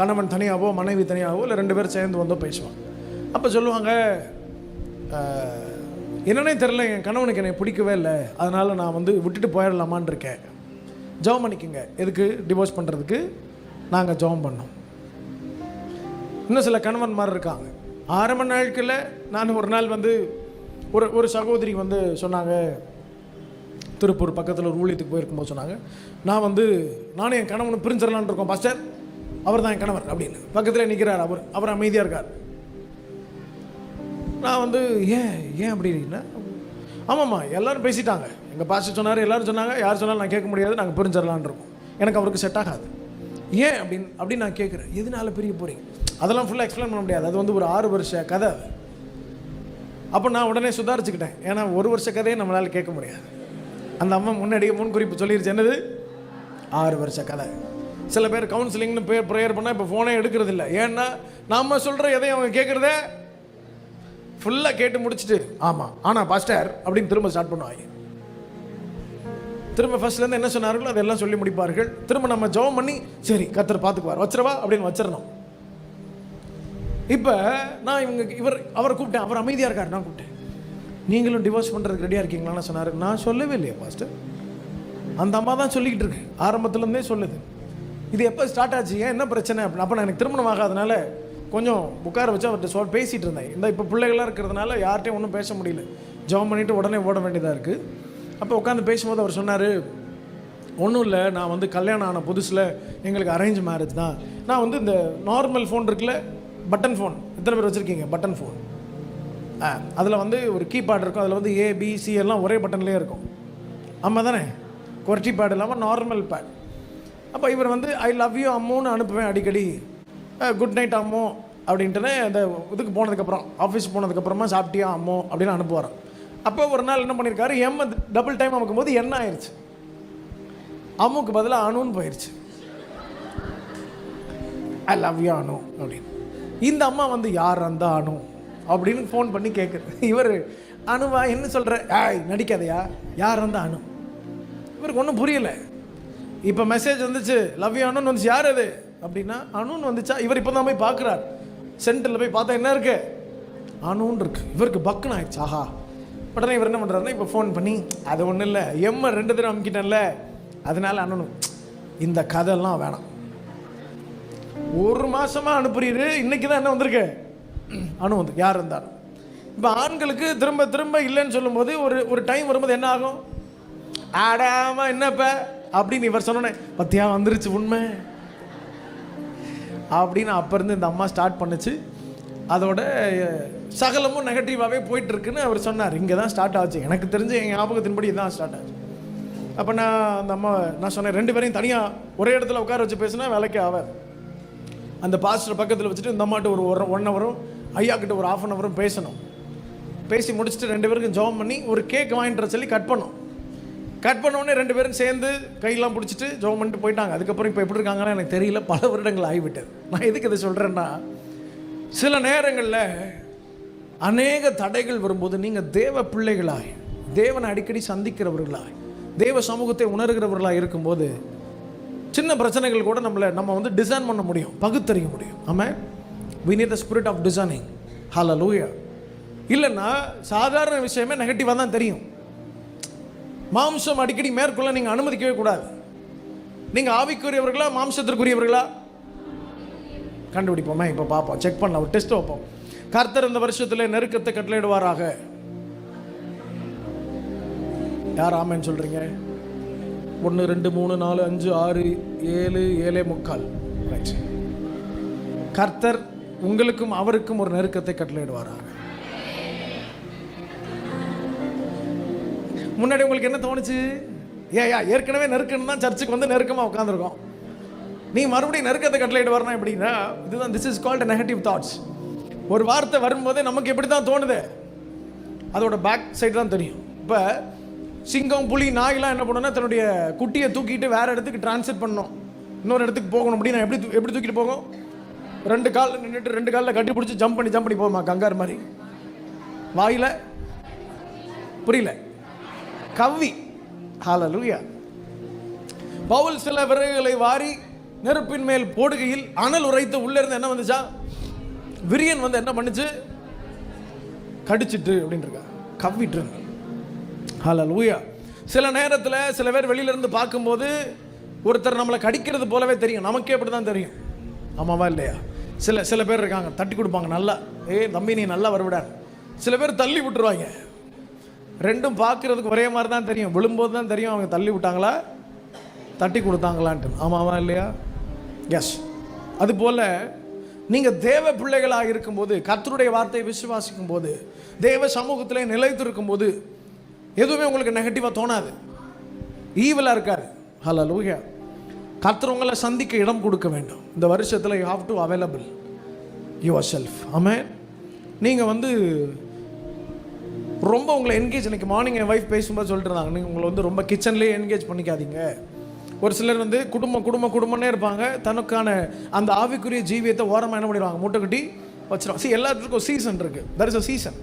கணவன் தனியாகவோ மனைவி தனியாகவோ இல்லை 2 பேரும் சேர்ந்து வந்தோ பேசுவாங்க. அப்போ சொல்லுவாங்க, என்னன்னே தெரில, என் கணவனுக்கு என்னை பிடிக்கவே இல்லை, அதனால் நான் வந்து விட்டுட்டு போயிடலாமான் இருக்கேன். ஜெபம் பண்ணிக்கோங்க. எதுக்கு, டிவோர்ஸ் பண்ணுறதுக்கு நாங்கள் ஜெபம் பண்ணோம். இன்னும் சில கணவன்மார் இருக்காங்க. ஆரம்ப நாட்களில் நான் ஒரு நாள் வந்து ஒரு சகோதரி வந்து சொன்னாங்க, திருப்பூர் பக்கத்தில் ஒரு ஊழியத்துக்கு போயிருக்கும்போது சொன்னாங்க, நானும் என் கணவனை பிரிஞ்சிடலான் இருக்கோம் பாஸ்டர், அவர் தான் என் கணவர் அப்படின்னு. பக்கத்தில் நிற்கிறார், அவர் அமைதியாக இருக்கார். நான் வந்து ஏன் அப்படின்னா, ஆமாம்மா எல்லாரும் பேசிட்டாங்க, எங்கள் பாஸ்டர் சொன்னார், எல்லோரும் சொன்னாங்க, யார் சொன்னாலும் நான் கேட்க முடியாது, நாங்கள் பிரிஞ்சிடலான் இருக்கோம், எனக்கு அவருக்கு செட் ஆகாது. ஏன் அப்படின்னு நான் கேட்குறேன், எதனால பிரிய போகிறீங்க, அதெல்லாம் ஃபுல்லாக எக்ஸ்பிளைன் பண்ண முடியாது, அது வந்து ஒரு 6 வருஷ கதை. அப்போ நான் உடனே சுதாரிச்சுக்கிட்டேன், ஏன்னா 1 வருஷ கதையை நம்மளால் கேட்க முடியாது. அந்த அம்மா முன்னாடியே முன்குறிப்பு சொல்லிருச்சு, என்னது 6 வருஷ கதை. சில பேர் கவுன்சிலிங்னு ப்ரேயர் பண்ணால் இப்போ ஃபோனே எடுக்கிறது இல்லை. ஏன்னா நம்ம சொல்கிற எதையும் அவங்க கேட்குறதே ஃபுல்லாக கேட்டு முடிச்சுட்டு, ஆமாம் ஆனால் பாஸ்டர் அப்படின்னு திரும்ப ஸ்டார்ட் பண்ணுவாங்க. திரும்ப ஃபர்ஸ்ட்லேருந்து என்ன சொன்னார்களோ அதெல்லாம் சொல்லி முடிப்பார்கள். திரும்ப நம்ம ஜெபம் பண்ணி, சரி கர்த்தர் பார்த்துக்குவார், வச்சிரவா அப்படின்னு வச்சிடணும். இப்போ நான் அவரை கூப்பிட்டேன், அவர் அமைதியாக இருக்கார். நான் கூப்பிட்டேன், நீங்களும் டிவோர்ஸ் பண்ணுறதுக்கு ரெடியாக இருக்கீங்களான்னு சொன்னார். நான் சொல்லவே இல்லையா பாஸ்டர், அந்த அம்மா தான் சொல்லிக்கிட்டு இருக்கு, ஆரம்பத்துலேருந்தே சொல்லுது. இது எப்போ ஸ்டார்ட் ஆச்சு, ஏன் என்ன பிரச்சனை அப்படின்னு. அப்போ நான் எனக்கு திருமணம் ஆகாதனால கொஞ்சம் உட்கார வச்சு அவர்கிட்ட பேசிகிட்டு இருந்தேன். இப்போ பிள்ளைகள்லாம் இருக்கிறதுனால யார்கிட்டையும் ஒன்றும் பேச முடியல, ஜெபம் பண்ணிவிட்டு உடனே ஓட வேண்டியதாக இருக்குது. அப்போ உட்காந்து பேசும்போது அவர் சொன்னார், ஒன்றும் இல்லை, நான் வந்து கல்யாணம் ஆன புதுசில் எங்களுக்கு அரேஞ்ச் மேரேஜ் தான். நான் வந்து இந்த நார்மல் ஃபோன் இருக்குல்ல, பட்டன் ஃபோன், எத்தனை பேர் வச்சுருக்கீங்க பட்டன் ஃபோன், அதில் வந்து ஒரு கீபேட் இருக்கும், அதில் வந்து ABC எல்லாம் ஒரே பட்டன்லேயே இருக்கும். ஆமாம் தானே, குவர்ட்டி பேட் இல்லாமல் நார்மல் பேட். அப்போ இவர் வந்து ஐ லவ் யூ அம்முன்னு அனுப்புவேன் அடிக்கடி, குட் நைட் அம்மோ அப்படின்ட்டுன்னு அந்த இதுக்கு போனதுக்கப்புறம், ஆஃபீஸ் போனதுக்கப்புறமா சாப்பிட்டியா அம்மோ அப்படின்னு அனுப்புவார். அப்போ ஒரு நாள் என்ன பண்ணியிருக்காரு, டபுள் டைம் அமைக்கும்போது என்ன ஆயிடுச்சு, அம்முக்கு பதிலாக அணுன்னு போயிடுச்சு. ஐ லவ் யூ அணு அப்படின்னு. இந்த அம்மா வந்து யார் அந்த அணு அப்படின்னு ஃபோன் பண்ணி கேட்குறது. இவர் அணுவா என்ன சொல்கிற, நடிக்காதையா, யார் அந்த அணு. இவருக்கு ஒன்றும் புரியலை. இப்போ மெசேஜ் வந்துச்சு, லவ் யூ அணுன்னு வந்துச்சு, யார் அது அப்படின்னா அணுன்னு வந்துச்சா. இவர் இப்போ தான் போய் பார்க்குறார், சென்டரில் போய் பார்த்தா என்ன இருக்கு, அணுன்னு இருக்கு. இவருக்கு பக்குன்னு ஆயிடுச்சு. ஆஹா. உடனே இவர் என்ன பண்ணுறாருன்னா, இப்போ ஃபோன் பண்ணி, அது ஒன்றும் இல்லை, 2 தடவை அமுக்கிட்டேன்ல அதனால அண்ணனும், இந்த கதையெல்லாம் வேணாம். 1 மாதமாக அனுப்புறீரு, இன்னைக்கு தான் என்ன வந்திருக்கு, அணு வந்து யார் இருந்தாலும் இப்போ ஆண்களுக்கு திரும்ப திரும்ப இல்லைன்னு சொல்லும்போது ஒரு டைம் வரும்போது என்ன ஆகும்? ஆடாம என்னப்ப அப்படின்னு இவர் சொன்னோன்னே பத்தியா வந்துருச்சு உண்மை அப்படின்னு அப்போ இருந்து இந்த அம்மா ஸ்டார்ட் பண்ணுச்சு. அதோட சகலமும் நெகட்டிவாகவே போயிட்டுருக்குன்னு அவர் சொன்னார். இங்கே தான் ஸ்டார்ட் ஆச்சு, எனக்கு தெரிஞ்சு என் ஞாபகத்தின்படி இதுதான் ஸ்டார்ட் ஆச்சு. அப்போ அந்த அம்மா நான் சொன்னேன், 2 பேரையும் தனியாக ஒரே இடத்துல உட்கார வச்சு பேசினா வேலைக்கு ஆகாது. அந்த பாஸ்டர் பக்கத்தில் வச்சுட்டு இந்த அம்மாட்ட ஒரு 1 ஹவரும் ஐயா கிட்ட ஒரு 1/2 ஹவரும் பேசணும். பேசி முடிச்சுட்டு 2 பேருக்கும் ஜெபம் பண்ணி ஒரு கேக் வாங்கிட்டு சொல்லி கட் பண்ணோம். கட் பண்ணோடனே 2 பேரும் சேர்ந்து கையெல்லாம் பிடிச்சிட்டு ஜெபம் பண்ணிட்டு போயிட்டாங்க. அதுக்கப்புறம் இப்போ எப்படி இருக்காங்கன்னா எனக்கு தெரியல, பல வருடங்கள் ஆகிவிட்டது. நான் எதுக்கு இதை சொல்கிறேன்னா, சில நேரங்களில் அநேக தடைகள் வரும்போது நீங்கள் தேவ பிள்ளைகளாய், தேவனை அடிக்கடி சந்திக்கிறவர்களாய், தேவ சமூகத்தை உணர்கிறவர்களாக இருக்கும்போது சின்ன பிரச்சனைகள் கூட நம்ம வந்து டிசைன் பண்ண முடியும், பகுத்தறிய முடியும். ஆமாம், we need the spirit of discerning. hallelujah. இல்லைன்னா சாதாரண விஷயமே நெகட்டிவாக தான் தெரியும். மாம்சம் அடிக்கடி மேற்கொள்ள நீங்கள் அனுமதிக்கவே கூடாது. நீங்கள் ஆவிக்குரியவர்களா மாம்சத்திற்குரியவர்களா கண்டுபிடிப்போமே. இப்போ பார்ப்போம், செக் பண்ணலாம், ஒரு டெஸ்ட் வைப்போம். கர்த்தர் இந்த வருஷத்தில் நெருக்கத்தை கட்டளையிடுவாராக. யார் ஆமேன்னு சொல்கிறீங்க? 1 2 3 4 5 6 7 7:45. ரைட். கர்த்தர் உங்களுக்கும் அவருக்கும் ஒரு நெருக்கத்தை கட்டளையிடுவாராக. முன்னாடி உங்களுக்கு என்ன தோணுச்சு? ஏற்கனவே நெருக்கணும் தான் சர்ச்சுக்கு வந்து நெருக்கமாக உட்காந்துருக்கோம். நீ மறுபடியும் நெருக்கத்தை கட்டளையிடுவார்னா எப்படின்னா, இதுதான் this is called negative thoughts. ஒரு வார்த்தை வரும்போதே நமக்கு எப்படி தான் தோணுது, அதோட பேக் சைடு தான் தெரியும். இப்போ சிங்கம் புலி நாயெல்லாம் என்ன பண்ணணும்னா தன்னுடைய குட்டியை தூக்கிட்டு வேறு இடத்துக்கு டிரான்ஸ்ஃபர் பண்ணணும், இன்னொரு இடத்துக்கு போகணும் அப்படின்னா எப்படி தூக்கிட்டு போகும்? 2 காலில் நின்றுட்டு 2 காலில் கட்டி பிடிச்சி ஜம்ப் பண்ணி போகுமா, கங்கார் மாதிரி வாயில்? புரியல, கவ்வி. ஹல்லேலூயா. பவுல் சில விறகுகளை வாரி நெருப்பின் மேல் போடுகையில் அனல் உரைத்து உள்ளே இருந்து என்ன வந்துச்சா? விரியன் வந்து என்ன பண்ணுச்சு? கடிச்சிட்டு அப்படின்னு இருக்கா, கவ்விட்டு. ஹல்லேலூயா. சில நேரத்தில் சில பேர் வெளியிலேருந்து பார்க்கும்போது ஒருத்தர் நம்மளை கடிக்கிறது போலவே தெரியும், நமக்கே அப்படி தான் தெரியும். ஆமாவா இல்லையா? சில பேர் இருக்காங்க, தட்டி கொடுப்பாங்க நல்லா, தம்பி நீ நல்லா வருவிட. சில பேர் தள்ளி விட்டுருவாங்க. ரெண்டும் பார்க்குறதுக்கு ஒரே மாதிரி தான் தெரியும், விழும்போது தான் தெரியும் அவங்க தள்ளி விட்டாங்களா தட்டி கொடுத்தாங்களான்ட்டு. ஆமாவா இல்லையா? எஸ். அதுபோல் நீங்கள் தேவ பிள்ளைகளாக இருக்கும்போது, கர்த்தருடைய வார்த்தையை விசுவாசிக்கும் போது, தேவ சமூகத்தில் நிலைத்திருக்கும் போது எதுவுமே உங்களுக்கு நெகட்டிவாக தோணாது, ஈவலாக இருக்காது. ஹல்லேலூயா. கர்த்தர் உங்களை சந்திக்க இடம் கொடுக்க வேண்டும். இந்த வருஷத்தில் you have to available yourself. ஆமென். நீங்கள் வந்து ரொம்ப உங்களை என்கேஜ், இன்னைக்கு மார்னிங் என் வைஃப் பேசும்போது சொல்லிட்டு இருந்தாங்க, நீங்கள் உங்களை வந்து ரொம்ப கிச்சன்லேயே என்கேஜ் பண்ணிக்காதீங்க. ஒரு சிலர் வந்து குடும்பம்னே இருப்பாங்க, தனக்கான அந்த ஆவிக்குரிய ஜீவியத்தை ஓரமாக என்ன பண்ணிடுவாங்க, மூட்டை கட்டி வச்சிருவாங்க. எல்லாத்துக்கும் சீசன் இருக்குது, தட் இஸ் அ சீசன்.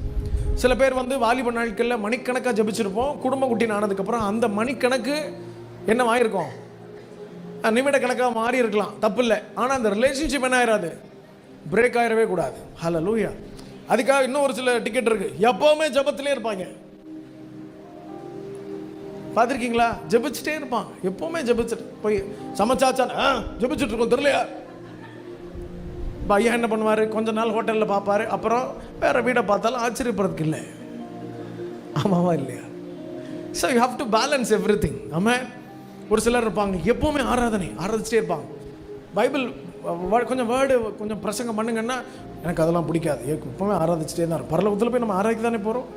சில பேர் வந்து வாலிப நாட்களில் மணிக்கணக்காக ஜபிச்சிருப்போம், குடும்ப குட்டின்னு ஆனதுக்கப்புறம் அந்த மணிக்கணக்கு என்ன ஆகிருக்கும், நிமிட கணக்காக மாறி இருக்கலாம், தப்பு இல்லை. ஆனால் அந்த ரிலேஷன்ஷிப் என்ன ஆயிடாது, பிரேக் ஆகிடவே கூடாது. ஹல்லேலூயா. அதுக்காக இன்னும் ஒரு சில டிக்கெட் இருக்கு, எப்பவுமே ஜபத்திலே இருப்பாங்க. பார்த்துருக்கீங்களா? ஜபிச்சுட்டே இருப்பாங்க, எப்பவுமே ஜபிச்சுட்டு போய் சமைச்சாச்சா ஜபிச்சுட்டு இருக்கோம் தெரியலையா. ஐயா என்ன பண்ணுவார், கொஞ்ச நாள் ஹோட்டலில் பார்ப்பாரு, அப்புறம் வேற வீடை பார்த்தாலும் ஆச்சரியப்படுறதுக்கு இல்லை. ஆமாவா இல்லையா? So you have to balance every thing. ஆமாம். ஒரு சிலர் இருப்பாங்க எப்பவுமே ஆராதிச்சிட்டே இருப்பாங்க. பைபிள் கொஞ்சம் வேர்டு கொஞ்சம் பிரசங்கம் பண்ணுங்கன்னா எனக்கு அதெல்லாம் பிடிக்காது, எப்பவுமே ஆராதிச்சிட்டே தான் இருக்கும். பரலோகத்தில் போய் நம்ம ஆராய்ச்சி தானே போகிறோம்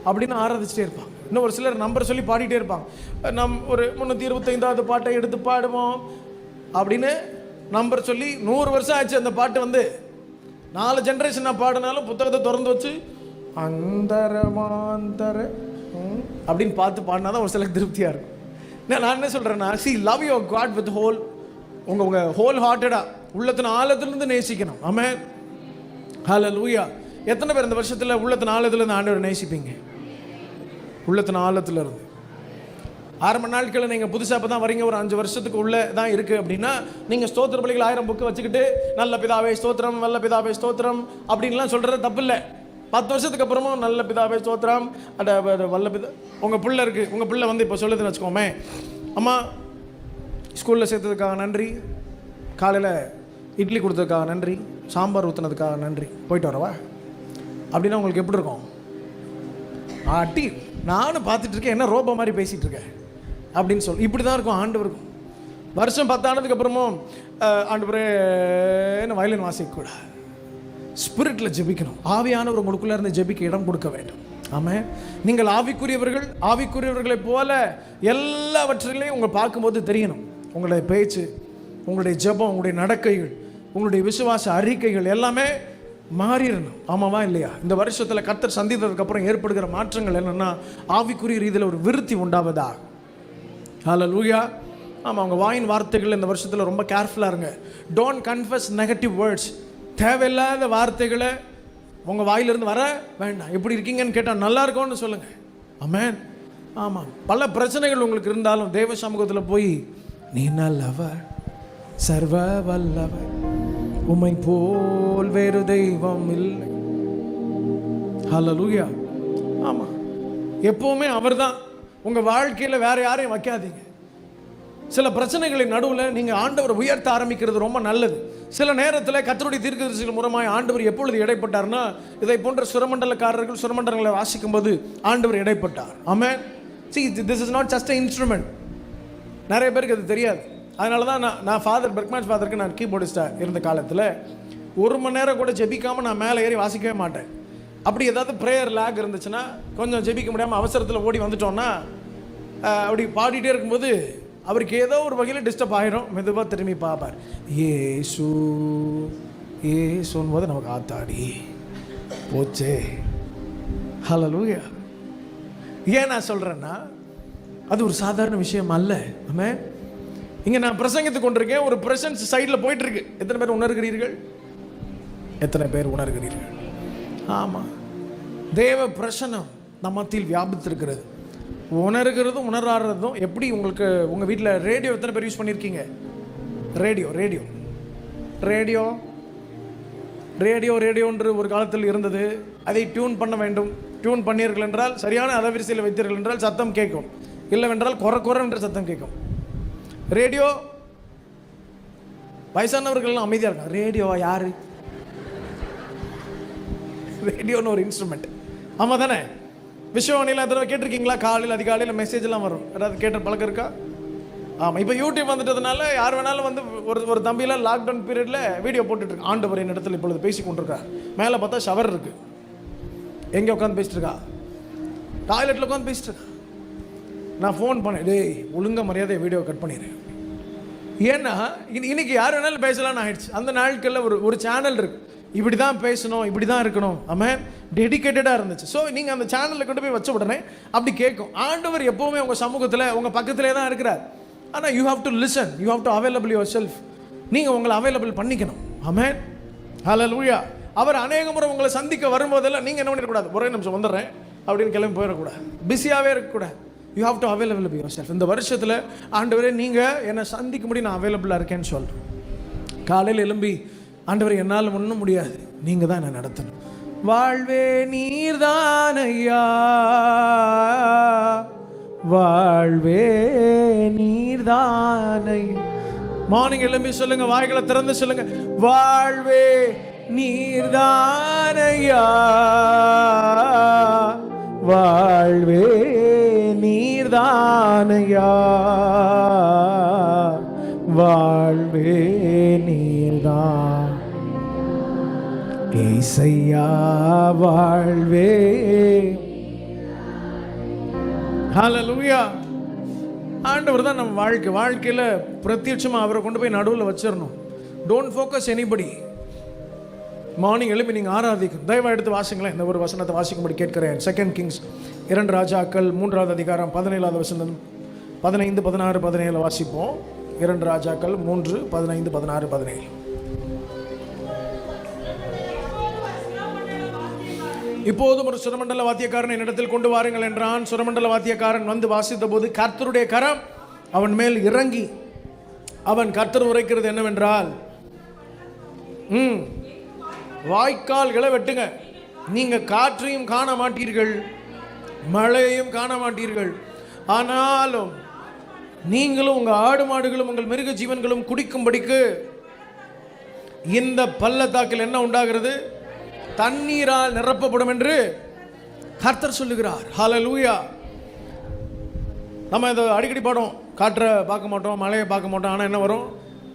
அப்படின்னு ஆராதிச்சிட்டே இருப்பாங்க. இன்னும் ஒரு சிலர் நம்பர் சொல்லி பாடிட்டே இருப்பாங்க. ஒரு 325வது பாட்டை எடுத்து பாடுவோம் அப்படின்னு நம்பர் சொல்லி 100 வருஷம் ஆச்சு அந்த பாட்டு வந்து. 4 ஜென்ரேஷன் நான் பாடினாலும் புத்தகத்தை திறந்து வச்சு அந்தரமாந்தர அப்படின்னு பார்த்து பாடினா தான் ஒரு சிலருக்கு திருப்தியாக இருக்கும். நான் என்ன சொல்கிறேன்னா, love your God with whole, உங்கள் ஹோல் ஹார்ட்டடாக உள்ளத்தின் ஆழத்திலிருந்து நேசிக்கணும். ஆமென். ஹல்லேலூயா. எத்தனை பேர் இந்த வருஷத்தில் உள்ளத்தின் ஆழத்திலிருந்து ஆண்டவரை நேசிப்பீங்க? உள்ளத்தின் ஆழத்திலிருந்து. ஆரம்ப நாட்களில் நீங்கள் புதுசாக இப்போ தான் வரீங்க, ஒரு 5 வருஷத்துக்கு உள்ளே தான் இருக்குது அப்படின்னா, நீங்கள் ஸ்தோத்திர பலிகள் 1000 புக்கு வச்சுக்கிட்டு நல்ல பிதாவே ஸ்தோத்திரம், வல்ல பிதாவே ஸ்தோத்திரம் அப்படின்லாம் சொல்கிறது தப்பு இல்லை. 10 வருஷத்துக்கு அப்புறமும் நல்ல பிதாவே ஸ்தோத்திரம், வல்ல பிதா. உங்கள் பிள்ளை இருக்குது, உங்கள் பிள்ளை வந்து இப்போ சொல்லுதுன்னு வச்சுக்கோமே, அம்மா ஸ்கூலில் சேர்த்ததுக்காக நன்றி, காலையில் இட்லி கொடுத்ததுக்காக நன்றி, சாம்பார் ஊற்றுனதுக்காக நன்றி, போயிட்டு வரவா அப்படின்னா உங்களுக்கு எப்படி இருக்கும்? ஆட்டி நானும் பார்த்துட்டு இருக்கேன், என்ன ரோபோ மாதிரி பேசிகிட்டு இருக்கேன் அப்படின்னு சொல்லி இப்படி தான் இருக்கும் ஆண்டவருக்கும். வருஷம் 10 ஆனதுக்கு அப்புறமும் ஆண்டவரேன்னு வயலின் வாசிக்கக்கூடாது, ஸ்பிரிட்டில் ஜெபிக்கணும். ஆவியானவர் உங்களுக்குள்ளே இருந்து ஜெபிக்க இடம் கொடுக்க வேண்டும். ஆமாம், நீங்கள் ஆவிக்குரியவர்களை போல எல்லாவற்றிலையும் உங்களை பார்க்கும்போது தெரியணும். உங்களுடைய பேச்சு, உங்களுடைய ஜெபம், உங்களுடைய நடக்கைகள், உங்களுடைய விசுவாச அறிக்கைகள் எல்லாமே மாறிடணும். ஆமாவா இல்லையா? இந்த வருஷத்தில் கர்த்தர் சந்தித்ததுக்கப்புறம் ஏற்படுகிற மாற்றங்கள் என்னென்னா, ஆவிக்குரிய ரீதியில் ஒரு விருத்தி உண்டாவதா. ஹல்லேலூயா. ஆமாம், அவங்க வாயின் வார்த்தைகள் இந்த வருஷத்தில் ரொம்ப கேர்ஃபுல்லாக இருங்க. Don't confuse negative words. தேவையில்லாத வார்த்தைகளை உங்கள் வாயிலிருந்து வர வேண்டாம். எப்படி இருக்கீங்கன்னு கேட்டால் நல்லா இருக்கும்னு சொல்லுங்கள். ஆமென். ஆமாம், பல பிரச்சனைகள் உங்களுக்கு இருந்தாலும் தேவ சமூகத்தில் போய், நீ நல்லவர், சர்வ வல்லவர், உம்மை போல் வேறு தெய்வம் இல்லை. ஹல்லேலூயா. ஆமாம், எப்போவுமே அவர் தான். உங்கள் வாழ்க்கையில் வேறு யாரையும் வைக்காதீங்க. சில பிரச்சனைகளின் நடுவில் நீங்கள் ஆண்டவரை உயர்த்த ஆரம்பிக்கிறது ரொம்ப நல்லது. சில நேரத்தில் கர்த்தருடைய தீர்க்கதரிசிகள் மூலமாக ஆண்டவர் எப்பொழுது இடைப்பட்டார்னா, இதை போன்ற சுரமண்டலக்காரர்கள் சுரமண்டலங்களை வாசிக்கும் போது ஆண்டவர் இடைப்பட்டார். ஆமென். See, this is not just an instrument. நிறைய பேருக்கு அது தெரியாது. அதனால தான் நான் ஃபாதர் பெர்க்மேன் ஃபாதருக்கு நான் கீபோர்டிஸ்டாக இருந்த காலத்தில் 1 மணி நேரம் கூட ஜெபிக்காமல் நான் மேலே ஏறி வாசிக்கவே மாட்டேன். அப்படி ஏதாவது ப்ரேயர் லேக் இருந்துச்சுன்னா, கொஞ்சம் ஜெபிக்க முடியாமல் அவசரத்தில் ஓடி வந்துட்டோன்னா, அப்படி பாடிட்டே இருக்கும்போது அவருக்கு ஏதோ ஒரு வகையில் டிஸ்டர்ப் ஆகிடும். மெதுவாக திரும்பி பார்ப்பார். ஏசு ஏசுன்னு போது நமக்கு ஆத்தாடி போச்சே. ஹல்லேலூயா. ஏன் நான் சொல்கிறேன்னா, அது ஒரு சாதாரண விஷயம் அல்ல. ஆமென். இங்கே நான் பிரசங்கித்து கொண்டிருக்கேன், ஒரு பிரசன்ஸ் சைடில் போயிட்டுருக்கு. எத்தனை பேர் உணர்கிறீர்கள்? எத்தனை பேர் உணர்கிறீர்கள்? ஆமாம், தேவ பிரசன்னம் நம்ம மத்தியில் வியாபித்திருக்கிறது. உணர்கிறதும் உணராடுறதும் எப்படி? உங்களுக்கு உங்கள் வீட்டில் ரேடியோ எத்தனை பேர் யூஸ் பண்ணியிருக்கீங்க? ரேடியோன்ற ஒரு காலத்தில் இருந்தது. அதை டியூன் பண்ண வேண்டும். டியூன் பண்ணீர்கள் என்றால், சரியான அலைவரிசையில் வைத்தீர்கள் என்றால் சத்தம் கேட்கும், இல்லைவென்றால் குறை என்ற சத்தம் கேட்கும். ரேடியோ, வயசானவர்கள்லாம் அமைதியாக இருக்காங்க. ரேடியோவா? யாரு? ரேடியோன்னு ஒரு இன்ஸ்ட்ருமெண்ட். ஆமாம் தானே? விஷயவாணிலாம் எத்தனை கேட்டிருக்கீங்களா? காலையில் அதிகாலையில் மெசேஜ்லாம் வரும். ஏதாவது கேட்ட பழக்கம் இருக்கா? ஆமாம், இப்போ யூடியூப் வந்துட்டதுனால யார் வேணாலும் வந்து ஒரு தம்பியில் லாக்டவுன் பீரியடில் வீடியோ போட்டுட்ருக்கு. ஆண்டவர் என் இடத்துல இப்பொழுது பேசி கொண்டிருக்கார். மேலே பார்த்தா ஷவர் இருக்குது. எங்கே உட்காந்து பேசிட்டு இருக்கா? டாய்லெட்டில் உட்காந்து பேசிட்டு இருக்கா. நான் ஃபோன் பண்ணேன், டேய் ஒழுங்காக மரியாதை வீடியோ கட் பண்ணிடுறேன். ஏன்னா இன்னைக்கு யார் வேணாலும் பேசலான்னு ஆயிடுச்சு. அந்த நாட்களில் ஒரு சேனல் இருக்குது, இப்படி தான் பேசணும், இப்படி தான் இருக்கணும். ஆமாம், டெடிக்கேட்டடாக இருந்துச்சு. ஸோ நீங்கள் அந்த சேனலில் கொண்டு போய் வச்ச உடனே அப்படி கேட்கும். ஆண்டவர் எப்போவுமே உங்கள் சமூகத்தில் உங்கள் பக்கத்திலே தான் இருக்கிறார். ஆனால் you have to listen, you have to available your self. நீங்கள் உங்களை அவைலபிள் பண்ணிக்கணும். ஆமென். ஹல்லேலூயா. அவர் அநேக முறை உங்களை சந்திக்க வரும்போதெல்லாம் நீங்கள் என்ன பண்ணிடக்கூடாது, ஒரே நிமிஷம் வந்துடுறேன் அப்படின்னு கிளம்பி போயிடக்கூடாது, பிஸியாகவே இருக்கக்கூடாது. You have to available be your self. இந்த வருஷத்தில் ஆண்டவரே நீங்கள் என்னை சந்திக்க முடியும், நான் அவைலபிளாக இருக்கேன்னு சொல்கிறேன். காலையில் எழும்பி, ஆண்டவர் என்னால் ஒன்றும் முடியாது, நீங்கள் தான் என்னை நடத்தணும். வாழ்வே நீர்தானையா, வாழ்வே நீர்தானை. மார்னிங் எழும்பி சொல்லுங்க, வாய்களை திறந்து சொல்லுங்க, வாழ்வே நீர்தானையா, வாழ்வே நீர்தானையா, வாழ்வே நீர்தான் ஏசையா, வாழ்வே. ஹல்லேலூயா. ஆண்டவர் தான் நம்ம வாழ்க்கையில் பிரத்யட்சமாக அவரை கொண்டு போய் நடுவில் வச்சிடணும். Don't focus anybody. மார்னிங் எழுப்பி நீங்கள் ஆராதிக்கும். தயவாக எடுத்து வாசிங்களேன். இந்த ஒரு வசனத்தை வாசிக்கும்படி கேட்கிறேன். 2 கிங்ஸ் 2 ராஜாக்கள் 3வது அதிகாரம் 17வது வசனம் 15, 16, 17 வாசிப்போம். 2 ராஜாக்கள் 3, 15, 16, 17. இப்போதும் ஒரு சுரமண்டல வாத்தியக்காரன் என்னிடத்தில் கொண்டு வாருங்கள் என்றான். சுரமண்டல வாத்தியக்காரன் வந்து வாசித்த போது கர்த்தருடைய கரம் அவன் மேல் இறங்கி, அவன் கர்த்தர் உரைக்கிறது என்னவென்றால், வாய்க்கால்களை வெட்டுங்க, நீங்க காற்றையும் காண மாட்டீர்கள், மழையையும் காண மாட்டீர்கள், ஆனாலும் நீங்களும் உங்கள் ஆடு மாடுகளும் உங்கள் மிருக ஜீவன்களும் குடிக்கும்படிக்கு இந்த பள்ளத்தாக்கில் என்ன உண்டாகிறது? தண்ணீரால் நிரப்பப்படும் என்று கர்த்தர் சொல்லுகிறார். ஹல்லேலூயா. நம்ம இதை அடிக்கடி பாடும், காற்றை பார்க்க மாட்டோம், மழையை பார்க்க மாட்டோம். ஆனால் என்ன வரும்?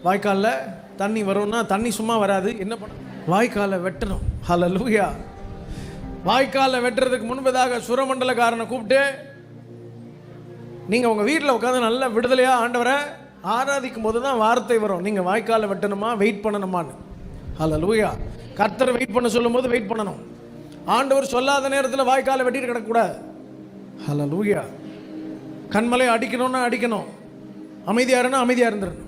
வாய்க்காலில் தண்ணி வரும்னா தண்ணி சும்மா வராது. என்ன பண்ண? வாய்க்காலை வெட்டணும். ஹல்லேலூயா. வாய்க்காலை வெட்டுறதுக்கு முன்பதாக சுரமண்டலக்காரனை கூப்பிட்டு, நீங்கள் உங்கள் வீட்டில் உட்காந்து நல்லா விடுதலையாக ஆண்டவரை ஆராதிக்கும் போது தான் வார்த்தை வரும், நீங்கள் வாய்க்காலை வெட்டணுமா வெயிட் பண்ணணுமான்னு. ஹல்லேலூயா. கர்த்தரை வெயிட் பண்ண சொல்லும் போது வெயிட் பண்ணணும். ஆண்டவர் சொல்லாத நேரத்தில் வாய்க்காலை வெட்டிட்டு கிடக்கக்கூடாது. ஹல்லேலூயா. கண்மலை அடிக்கணும்னா அடிக்கணும், அமைதியாக இருந்தால் அமைதியாக இருந்துடணும்.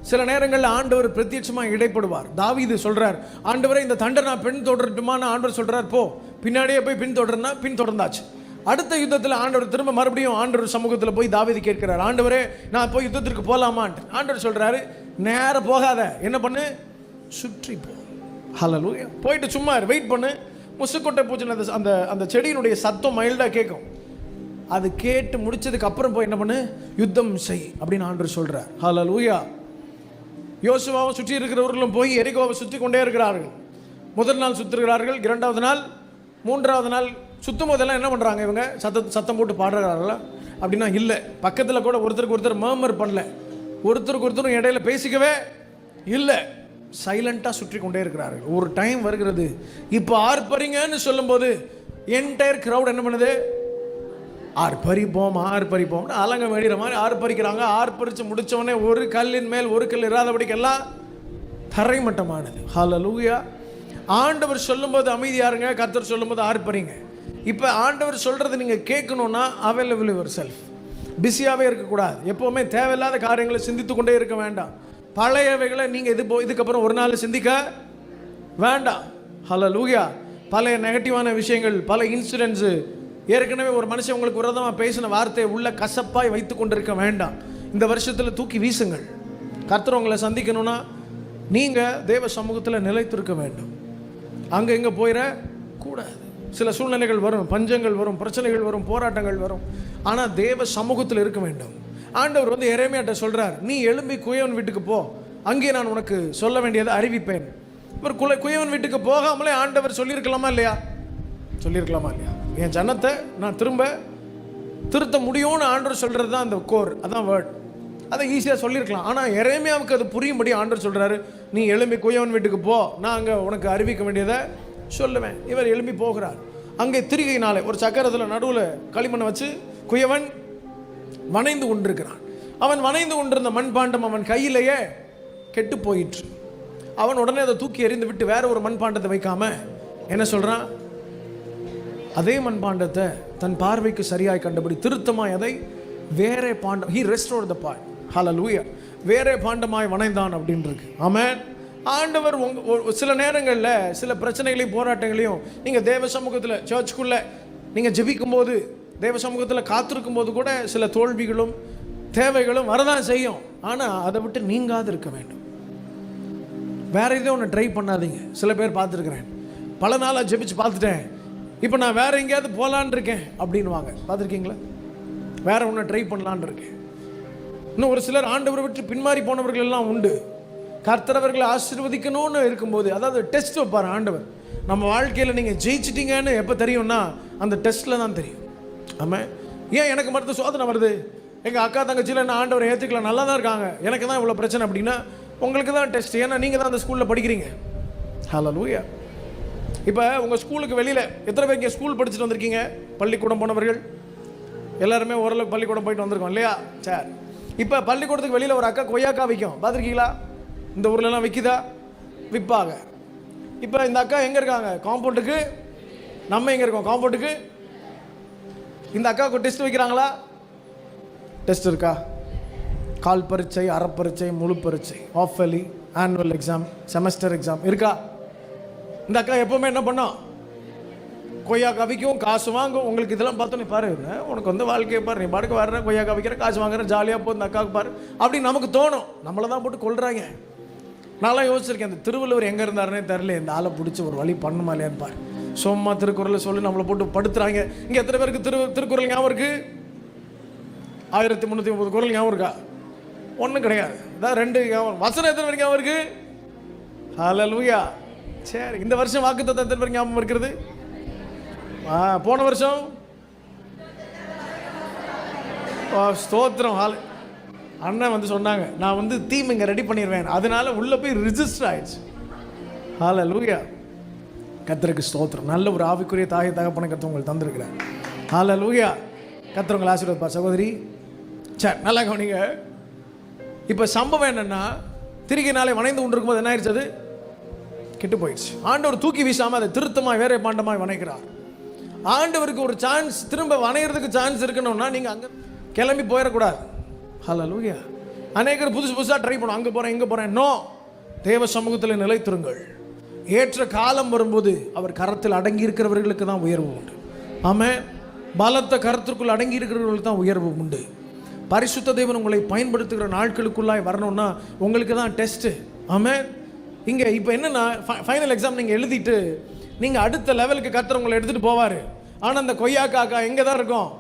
சில நேரங்களில் ஆண்டவர் பிரத்யட்சமாக இடைப்படுவார். தாவீது சொல்கிறார், ஆண்டவரை இந்த தண்டை நான் பின் தொடரட்டுமான்னு ஆண்டவர் சொல்கிறார். போ, பின்னாடியே போய் பின் தொடர்னா பின் தொடர்ந்தாச்சு. அடுத்த யுத்தத்தில் ஆண்டவர் திரும்ப மறுபடியும் ஆண்டவர் சமூகத்தில் போய் தாவீது கேட்கிறார், ஆண்டவரே நான் போய் யுத்தத்திற்கு போகலாமான்ட்டு. ஆண்டவர் சொல்கிறாரு, நேர போகாத, என்ன பண்ணு, சுற்றி போ. ஹல்லேலூயா. போயிட்டு சும்மா வெயிட் பண்ணு. முசுக்கொட்டை பூச்சின அந்த அந்த செடியினுடைய சத்தம் மைல்டாக கேட்கும். அது கேட்டு முடிச்சதுக்கு அப்புறம் போய் என்ன பண்ணு, யுத்தம் செய் அப்படின்னு ஆண்டவர் சொல்கிறார். ஹல்லேலூயா. யோசுவாவை சுற்றி இருக்கிறவர்களும் போய் எரிகோவை சுற்றி கொண்டே இருக்கிறார்கள். முதல் நாள் சுற்றுகிறார்கள், இரண்டாவது நாள், மூன்றாவது நாள் சுற்றும் போதெல்லாம் என்ன பண்ணுறாங்க, இவங்க சத்தம் போட்டு பாடுறாங்களா அப்படின்னா இல்லை. பக்கத்தில் கூட ஒருத்தருக்கு ஒருத்தர் மர்மர் பண்ணல, ஒருத்தருக்கு ஒருத்தரும் இடையில பேசிக்கவே இல்லை, சைலண்டாக சுற்றி கொண்டே இருக்கிறார்கள். ஒரு டைம் வருகிறது, இப்போ ஆர்ப்பரிங்கன்னு சொல்லும்போது என்டையர் கிரவுட் என்ன பண்ணுது, ஆர்ப்பரிப்போம் ஆர்ப்பரிப்போம் அலங்க வேடிற மாதிரி ஆர்ப்பரிக்கிறாங்க. ஆர்ப்பரித்து முடித்தவொடனே ஒரு கல்லின் மேல் ஒரு கல் இராதபடிக்கெல்லாம் தரைமட்டமானது. ஹல்லேலூயா. ஆண்டவர் சொல்லும்போது அமைதியாருங்க, கர்த்தர் சொல்லும்போது ஆர்ப்பரிங்க. இப்போ ஆண்டவர் சொல்கிறது நீங்கள் கேட்கணுன்னா அவைலபிள் யுவர் செல்ஃப், பிஸியாகவே இருக்கக்கூடாது. எப்போவுமே தேவையில்லாத காரியங்களை சிந்தித்து கொண்டே இருக்க வேண்டாம். பழையவைகளை நீங்கள் இதுக்கப்புறம் ஒரு நாள் சிந்திக்க வேண்டாம். ஹல்லேலூயா. பழைய நெகட்டிவான விஷயங்கள், பல இன்சிடென்ட்ஸு, ஏற்கனவே ஒரு மனுஷன் உங்களுக்கு விரோதமாக பேசின வார்த்தையை உள்ள கசப்பாய் வைத்து கொண்டிருக்க வேண்டாம். இந்த வருஷத்தில் தூக்கி வீசுங்கள். கர்த்தர் உங்களை சந்திக்கணும்னா நீங்கள் தேவ சமூகத்தில் நிலைத்திருக்க வேண்டும். அங்கே இங்கே போயிட கூடாது. சில சூழ்நிலைகள் வரும், பஞ்சங்கள் வரும், பிரச்சனைகள் வரும், போராட்டங்கள் வரும். ஆனால் தேவ சமூகத்தில் இருக்க வேண்டும். ஆண்டவர் வந்து எரேமியாட்ட சொல்கிறார், நீ எழும்பி குயவன் வீட்டுக்கு போ, அங்கே நான் உனக்கு சொல்ல வேண்டியதை அறிவிப்பேன். இவர் குயவன் வீட்டுக்கு போகாமலே ஆண்டவர் சொல்லியிருக்கலாமா இல்லையா? சொல்லியிருக்கலாமா இல்லையா? என் ஜனத்தை நான் திருத்த முடியும்னு ஆண்டவர் சொல்கிறது தான் அந்த கோர், அதான் வேர்ட். அதை ஈஸியாக சொல்லியிருக்கலாம். ஆனால் எரேமியாவுக்கு அது புரியும்படி ஆண்டவர் சொல்கிறாரு, நீ எழும்பி குயவன் வீட்டுக்கு போ, நான் அங்கே உனக்கு அறிவிக்க வேண்டியதை சொல்லுவேன். இவர் எழும்பி போகிறார். அங்கே திரிகையினாலே ஒரு சக்கரத்தில் நடுவில் களிமண்ணை வச்சு குயவன் வணைந்து கொண்டிருக்கிறான். அவன் வணைந்து கொண்டிருந்த மண்பாண்டம் அவன் கையிலேயே கெட்டு போயிற்று. அவன் உடனே அதை தூக்கி எறிந்து விட்டு வேற ஒரு மண்பாண்டத்தை வைக்காம என்ன சொல்கிறான், அதே மண்பாண்டத்தை தன் பார்வைக்கு சரியாய் கண்டபடி திருத்தமாய் அதை வேறே பாண்டம், he restored the part. Hallelujah. வேறே பாண்டமாய் வணைந்தான் அப்படின்னு இருக்கு. ஆமென். ஆண்டவர் சில நேரங்களில் சில பிரச்சனைகளையும் போராட்டங்களையும் நீங்கள் தேவ சமூகத்தில் சர்ச்சுக்குள்ளே நீங்கள் ஜெபிக்கும் போது, தேவ சமூகத்தில் காத்திருக்கும் போது கூட சில தோல்விகளும் தேவைகளும் வரதான் செய்யும். ஆனால் அதை விட்டு நீங்காது இருக்க வேண்டும். வேற எதுவும் ஒன்று ட்ரை பண்ணாதீங்க. சில பேர் பார்த்துருக்குறேன், பல நாளாக ஜெபிச்சு பார்த்துட்டேன், இப்போ நான் வேற எங்கேயாவது போகலான் இருக்கேன் அப்படின்னு வாங்க. பார்த்துருக்கீங்களா? வேற ஒன்று ட்ரை பண்ணலான் இருக்கேன். இன்னும் ஒரு சிலர் ஆண்டவரை விட்டு பின்மாறி போனவர்கள் எல்லாம் உண்டு. கர்த்தரவர்களை ஆசீர்வதிக்கணும்னு இருக்கும்போது, அதாவது டெஸ்ட் வைப்பார் ஆண்டவர். நம்ம வாழ்க்கையில் நீங்கள் ஜெயிச்சிட்டீங்கன்னு எப்போ தெரியும்னா அந்த டெஸ்ட்டில் தான் தெரியும். ஆமாம். ஏன் எனக்கு மட்டும் சோதனை வருது, எங்கள் அக்கா தங்கச்சியில் என்ன ஆண்டவரை ஏற்றுக்கலாம், நல்லா தான் இருக்காங்க, எனக்கு தான் இவ்வளோ பிரச்சனை அப்படின்னா உங்களுக்கு தான் டெஸ்ட். ஏன்னா நீங்கள் தான் அந்த ஸ்கூலில் படிக்கிறீங்க. ஹல்லேலூயா. இப்போ உங்கள் ஸ்கூலுக்கு வெளியில் எத்தனை பேர் இங்கே ஸ்கூல் படிச்சுட்டு வந்திருக்கீங்க? பள்ளிக்கூடம் போனவர்கள் எல்லாருமே ஓரளவுக்கு பள்ளிக்கூடம் போயிட்டு வந்திருக்கோம் இல்லையா? சரி. இப்போ பள்ளிக்கூடத்துக்கு வெளியில் ஒரு அக்கா கொய்யாக்கா விற்கும், பார்த்துருக்கீங்களா? இந்த ஊர்லலாம் விற்கிதா? விற்பாங்க. இப்போ இந்த அக்கா எங்கே இருக்காங்க? காம்பவுண்டுக்கு. நம்ம எங்கே இருக்கோம்? காம்பவுண்டுக்கு. இந்த அக்காவுக்கு டெஸ்ட் வைக்கிறாங்களா? டெஸ்ட் இருக்கா? கால் பரீட்சை, அறப்பரீட்சை, முழு பரீட்சை, half yearly, annual exam, semester exam இருக்கா? இந்த அக்கா எப்போவுமே என்ன பண்ணோம்? கொய்யாக்கா விற்கும், காசு வாங்கும். உங்களுக்கு இதெல்லாம் பார்த்தோன்னே பாரு, உனக்கு வந்து வாழ்க்கையை பாரு, நீ பாட்டுக்கு வர்ற, கொய்யாக்கா விற்கிற, காசு வாங்குற, ஜாலியாக போ, இந்த அக்காவுக்கு பாரு அப்படின்னு நமக்கு தோணும். நம்மளை தான் போட்டு கொள்றாங்க. நான்லாம் யோசிச்சிருக்கேன், இந்த திருவள்ளுவர் எங்கே இருந்தாருன்னே தெரியல, இந்த ஆளை பிடிச்சி ஒரு வழி பண்ணுமா இல்லையான்னு பாரு. சும்மா திருக்குறளை சொல்லி நம்மளை போட்டு படுத்துறாங்க. இங்கே எத்தனை பேருக்கு திருக்குறள் ஞாபகம் இருக்கு? 1330 குறள் ஞாபகம் இருக்கா? ஒன்றும் கிடையாது. அதான் 2 ஞாபகம். வசனம் எத்தனை பேருக்கு ஞாபகம் இருக்கு? ஹல்லேலூயா. சரி, இந்த வருஷம் வாக்குத்தத்தம் எத்தனை பேர் ஞாபகம் இருக்கிறது? போன வருஷம் ஸ்தோத்திரம். அண்ணன் வந்து சொன்னாங்க, நான் வந்து தீம் இங்கே ரெடி பண்ணிடுவேன், அதனால உள்ளே போய் ரிஜிஸ்டர் ஆயிடுச்சு. ஹல்லேலூயா, கர்த்தருக்கு ஸ்தோத்திரம். நல்ல ஒரு ஆவிக்குரிய தாயை தகப்பனை கர்த்தர் உங்களுக்கு தந்திருக்கிறார். ஹல்லேலூயா, கர்த்தர் உங்களை ஆசீர்வதிப்பார். சகோதரி, சரி நல்லா கவனிங்க. இப்போ சம்பவம் என்னன்னா, திரிகைனாலே வணைந்து கொண்டிருக்கும் போது என்ன ஆயிடுச்சு? அது கெட்டு போயிடுச்சு. ஆண்டவர் தூக்கி வீசாமல் அதை திருத்தமாக வேற பாண்டமாக வணைக்கிறார். ஆண்டவருக்கு ஒரு சான்ஸ், திரும்ப வணைகிறதுக்கு சான்ஸ் இருக்கணும்னா நீங்கள் அங்கே கிளம்பி போயிடக்கூடாது. ஹல்லேலூயா. அநேகர் புதுசு புதுசாக ட்ரை பண்ணும், அங்கே போகிறேன் இங்கே போகிறேன். நோ, தேவ சமூகத்தில் நிலைத்திருங்கள். ஏற்ற காலம் வரும்போது அவர் கரத்தில் அடங்கி இருக்கிறவர்களுக்கு தான் உயர்வு உண்டு. ஆமென். பலத்த கரத்திற்குள் அடங்கி இருக்கிறவர்களுக்கு தான் உயர்வு உண்டு. பரிசுத்த தேவன் உங்களை பயன்படுத்துகிற நாட்களுக்குள்ளாய் வரணும்னா உங்களுக்கு தான் டெஸ்ட்டு. ஆமென். இங்கே இப்போ என்னென்னா, ஃபைனல் எக்ஸாம் நீங்கள் எழுதிட்டு நீங்கள் அடுத்த லெவலுக்கு கர்த்தர் உங்களை எடுத்துகிட்டு போவார். ஆனால் அந்த கொய்யாக்கா எங்கே தான் இருக்கும்?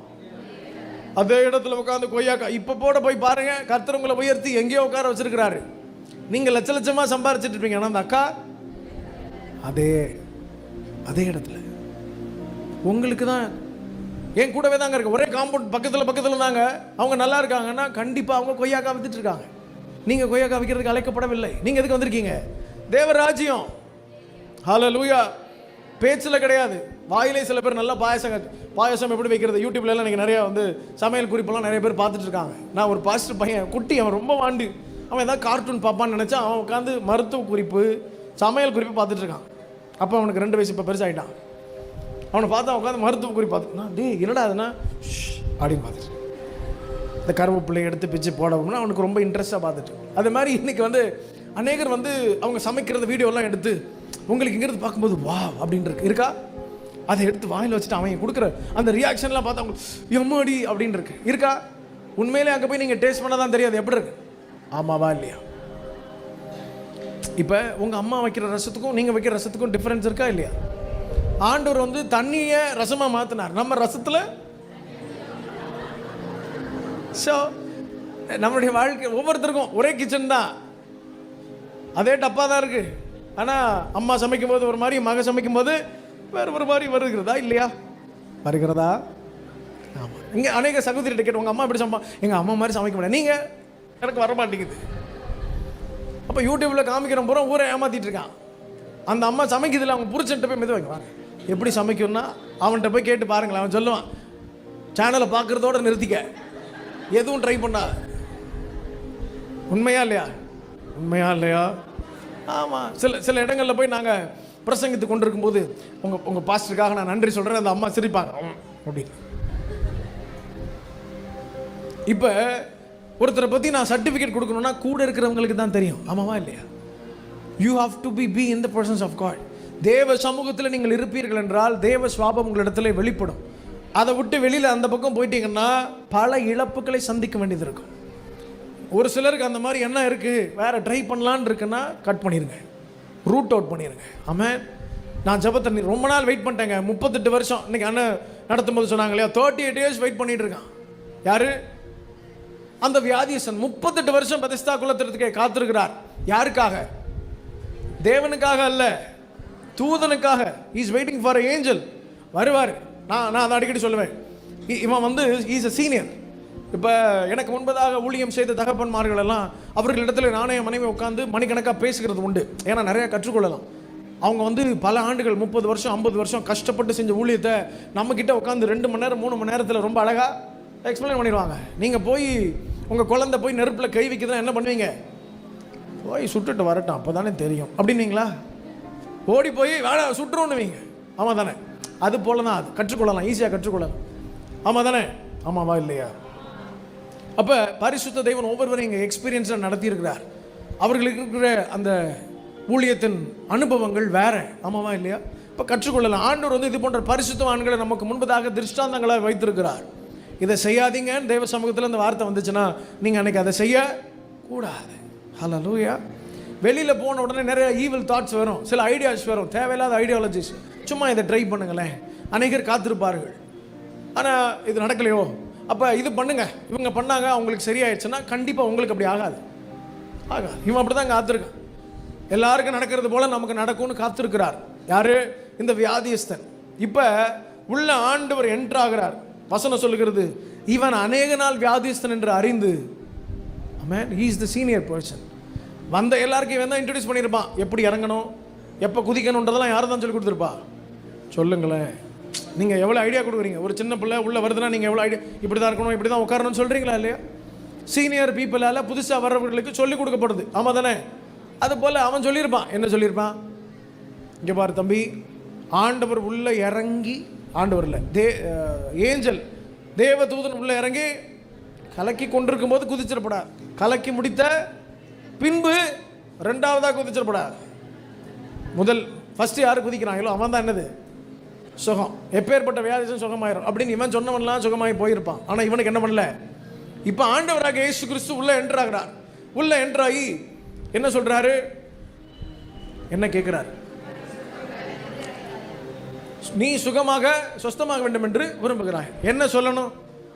அதே இடத்துல உட்காந்து கொய்யாக்கா. இப்போ போய் பாருங்கள், கர்த்தர் உங்களை உயர்த்தி எங்கேயோ உட்கார வச்சிருக்கிறாரு. நீங்கள் லட்ச லட்சமாக சம்பாரிச்சிட்டு இருப்பீங்க, ஆனால் அந்த அக்கா அதே இடத்துல உங்களுக்கு தான் என் கூடவே தாங்க இருக்கு. ஒரே காம்பவுண்ட் பக்கத்தில் தாங்க. அவங்க நல்லா இருக்காங்கன்னா கண்டிப்பாக அவங்க கொய்யாக்கா வித்துட்டு இருக்காங்க. நீங்கள் கொய்யாக்கா விற்கிறதுக்கு அழைக்கப்படவில்லை. நீங்கள் எதுக்கு வந்திருக்கீங்க? தேவராஜ்யம். ஹல்லேலூயா. பேச்சில் கிடையாது, வாயிலே. சில பேர் நல்லா பாயசம் எப்படி வைக்கிறது யூடியூப்ல எல்லாம் நீங்கள் நிறையா வந்து சமையல் குறிப்பெல்லாம் நிறைய பேர் பார்த்துட்டு இருக்காங்க. நான் ஒரு பாஸ்டர் பையன், குட்டி, அவன் ரொம்ப வாண்டு, அவன் ஏதாவது கார்ட்டூன் பார்ப்பான்னு நினச்சா அவன் உட்காந்து மருத்துவ குறிப்பு சமையல் குறிப்பு பார்த்துட்டு இருக்கான். அப்போ அவனுக்கு 2 வயசு, இப்போ பெருசாகிட்டான். அவனை பார்த்தா உட்காந்து மருத்துவ குறிப்பு பார்த்துட்டு, டே என்னடா அதுனா அப்படின்னு பார்த்துட்டு இந்த கருவேப்பிள்ளையை எடுத்து பிச்சு போடணும்னா அவனுக்கு ரொம்ப இன்ட்ரெஸ்ட்டாக பார்த்துட்டு. அது மாதிரி இன்றைக்கி வந்து அநேகர் வந்து அவங்க சமைக்கிறது வீடியோலாம் எடுத்து உங்களுக்கு இங்கிறது பார்க்கும்போது வா அப்படின்ட்டு இருக்கா, அதை எடுத்து வாயில் வச்சுட்டு அவன் கொடுக்குற அந்த ரியாக்ஷன்லாம் பார்த்தா அவங்க எம்மாடி அப்படின்னு இருக்கா. உண்மையிலே அங்கே போய் நீங்கள் டேஸ்ட் பண்ண தான் தெரியாது எப்படி இருக்கு. ஆமாவா இல்லையா? இப்போ உங்கள் அம்மா வைக்கிற ரசத்துக்கும் நீங்கள் வைக்கிற ரசத்துக்கும் டிஃப்ரென்ஸ் இருக்கா இல்லையா? ஆண்டவர் வந்து தண்ணியை ரசமாக மாற்றினார், நம்ம ரசத்தில். ஸோ நம்மளுடைய வாழ்க்கை ஒவ்வொருத்தருக்கும் ஒரே கிச்சன் தான், அதே டப்பா தான் இருக்குது. ஆனால் அம்மா சமைக்கும் போது ஒரு மாதிரி, மக சமைக்கும் போது வேறு ஒரு மாதிரி வருகிறதா இல்லையா? வருகிறதா? ஆமாம். இங்கே அநேக சகோதரிகிட்ட கேட்டு உங்கள் அம்மா எப்படி எங்கள் அம்மா மாதிரி சமைக்க முடியாது, நீங்கள் எனக்கு வர மாட்டேங்குது. அப்போ யூடியூப்பில் காமிக்கிற பூரா ஊரை ஏமாற்றிட்டு இருக்கான். அந்த அம்மா சமைக்கிறதுல அவங்க புரிச்சுட்டு போய் மெது வைக்குவாங்க. எப்படி சமைக்கணும்னா அவன்கிட்ட போய் கேட்டு பாருங்களேன், அவன் சொல்லுவான். சேனலை பார்க்குறதோட நிறுத்திக்க, எதுவும் ட்ரை பண்ணா. உண்மையா இல்லையா? ஆமாம். சில இடங்களில் போய் நாங்கள் பிரசங்கித்து கொண்டிருக்கும் போது உங்கள் பாஸ்டருக்காக நான் நன்றி சொல்கிறேன், அந்த அம்மா சிரிப்பாங்க அப்படி. இப்போ ஒருத்தரை பற்றி நான் சர்டிஃபிகேட் கொடுக்கணும்னா கூட இருக்கிறவங்களுக்கு தான் தெரியும். ஆமாவா இல்லையா? You have to be in the presence of God. தேவ சமூகத்தில் நீங்கள் இருப்பீர்கள் என்றால் தேவ சுவாபம் உங்களிடத்துல வெளிப்படும். அதை விட்டு வெளியில் அந்த பக்கம் போயிட்டீங்கன்னா பல இழப்புகளை சந்திக்க வேண்டியது இருக்கும். ஒரு சிலருக்கு அந்த மாதிரி என்ன இருக்குது, வேறு ட்ரை பண்ணலான்னு இருக்குன்னா கட் பண்ணிடுங்க, ரூட் அவுட் பண்ணிடுங்க. ஆமாம். நான் ஜெபத்தை ரொம்ப நாள் வெயிட் பண்ணிட்டேங்க, 38 வருஷம். இன்றைக்கி அண்ணன் நடத்தும் போது சொன்னாங்க இல்லையா, 38 இயர்ஸ் வெயிட் பண்ணிட்டு இருக்கான். யார்? அந்த வியாதியசன் 38 வருஷம் பெதெஸ்தா குலத்திற்கு காத்திருக்கிறார். யாருக்காக? தேவனுக்காக அல்ல, தூதனுக்காக. Is waiting for a angel. வருவார். நான் அதை அடிக்கடி சொல்லுவேன். இவன் வந்து இஸ் அ சீனியர். இப்போ எனக்கு முன்பதாக ஊழியம் செய்த தகப்பன்மார்கள் எல்லாம் அவர்களிடத்துல நானே மனைவி உட்காந்து மணிக்கணக்காக பேசுகிறது உண்டு. ஏன்னா நிறையா கற்றுக்கொள்ளலாம். அவங்க வந்து பல ஆண்டுகள் 30 வருஷம் 50 வருஷம் கஷ்டப்பட்டு செஞ்ச ஊழியத்தை நம்மக்கிட்ட உட்காந்து 2 மணி நேரம் 3 மணி நேரத்தில் ரொம்ப அழகாக எக்ஸ்பிளைன் பண்ணிடுவாங்க. நீங்கள் போய் உங்கள் குழந்தை போய் நெருப்பில் கை வைக்கிறதா என்ன பண்ணுவீங்க? போய் சுட்டுட்டு வரட்டும், அப்போ தானே தெரியும் அப்படின்னீங்களா? ஓடி போய் வேலை சுட்டுருவோன்னுவீங்க. ஆமாம் தானே? அது போல தான். அது கற்றுக்கொள்ளலாம், ஈஸியாக கற்றுக்கொள்ளலாம். ஆமாம் தானே? ஆமாவா இல்லையா? அப்போ பரிசுத்த தெய்வன் ஒவ்வொருவரும் இங்கே எக்ஸ்பீரியன்ஸாக நடத்தியிருக்கிறார். அவர்களுக்கு இருக்கிற அந்த ஊழியத்தின் அனுபவங்கள் வேற. ஆமாவா இல்லையா? இப்போ கற்றுக்கொள்ளலாம். ஆண்டவர் வந்து இது போன்ற பரிசுத்தவான்களை நமக்கு முன்பதாக திருஷ்டாந்தங்களாக வைத்திருக்கிறார். இதை செய்யாதீங்கன்னு தேவ சமூகத்தில் இந்த வார்த்தை வந்துச்சுன்னா நீங்கள் அன்றைக்கி அதை செய்யக்கூடாது. ஹல்லேலூயா. வெளியில் போன உடனே நிறைய ஈவில் தாட்ஸ் வரும், சில ஐடியாஸ் வரும், தேவையில்லாத ஐடியாலஜிஸ். சும்மா இதை ட்ரை பண்ணுங்களேன். அநேகர் காத்திருப்பார்கள், ஆனால் இது நடக்கலையோ, அப்போ இது பண்ணுங்க, இவங்க பண்ணாங்க, அவங்களுக்கு சரியாயிடுச்சுன்னா கண்டிப்பாக உங்களுக்கு அப்படி ஆகாது. இவன் அப்படி தான் காத்திருக்கான். எல்லாருக்கும் நடக்கிறது போல நமக்கு நடக்கும்னு காத்திருக்கிறார். யாரு? இந்த வியாதியஸ்தன். இப்போ உள்ள ஆண்டவர் என்ட்ராகிறார். வசனம் சொல்லுகிறது, இவன் அநேக நாள் வியாதியஸ்தன் என்று அறிந்து. ஆமென். He is the senior person. வந்த எல்லாருக்கும் இவன் தான் இன்ட்ரடியூஸ் பண்ணியிருப்பான். எப்படி இறங்கணும், எப்போ குதிக்கணுன்றதெல்லாம் யாரை தான் சொல்லி கொடுத்துருப்பா? சொல்லுங்களேன். நீங்கள் எவ்வளோ ஐடியா கொடுக்குறீங்க? ஒரு சின்ன பிள்ளை உள்ளே வருதுன்னா நீங்கள் எவ்வளோ ஐடியா, இப்படி தான் இருக்கணும், இப்படி தான் உட்காரணும்னு சொல்கிறீங்களா இல்லையா? சீனியர் பீப்புளால் புதுசாக வர்றவர்களுக்கு சொல்லிக் கொடுக்கப்படுது. ஆமாம் தானே? அது போல் அவன் சொல்லியிருப்பான். என்ன சொல்லியிருப்பான்? இங்கே பாரு தம்பி, ஆண்டவர் உள்ளே இறங்கி, ஆண்டவர் இல்லை, ஏஞ்சல் தேவதூதன் உள்ளே இறங்கி கலக்கி கொண்டிருக்கும் போது குதிச்சிடப்படாது. கலக்கி முடித்த பின்பு ரெண்டாவதாக குதிச்சிடப்படாது. ஃபஸ்ட்டு யார் குதிக்கிறாங்களோ அவன் தான் என்னது? சுகம். எப்பேற்பட்ட வியாதியும் சுகமாயிரும் அப்படின்னு இவன் சொன்னவன்லாம் சுகமாகி போயிருப்பான். ஆனால் இவனுக்கு என்ன பண்ணல? இப்போ ஆண்டவராக இயேசு கிறிஸ்து உள்ள என்ட்ராகிறார். உள்ள என்ட்ராகி என்ன சொல்றாரு? என்ன கேட்கிறார்? நீ சுகமாக சொஸ்தமாக வேண்டும் என்று விரும்புகிறாய். என்ன சொல்லணும்?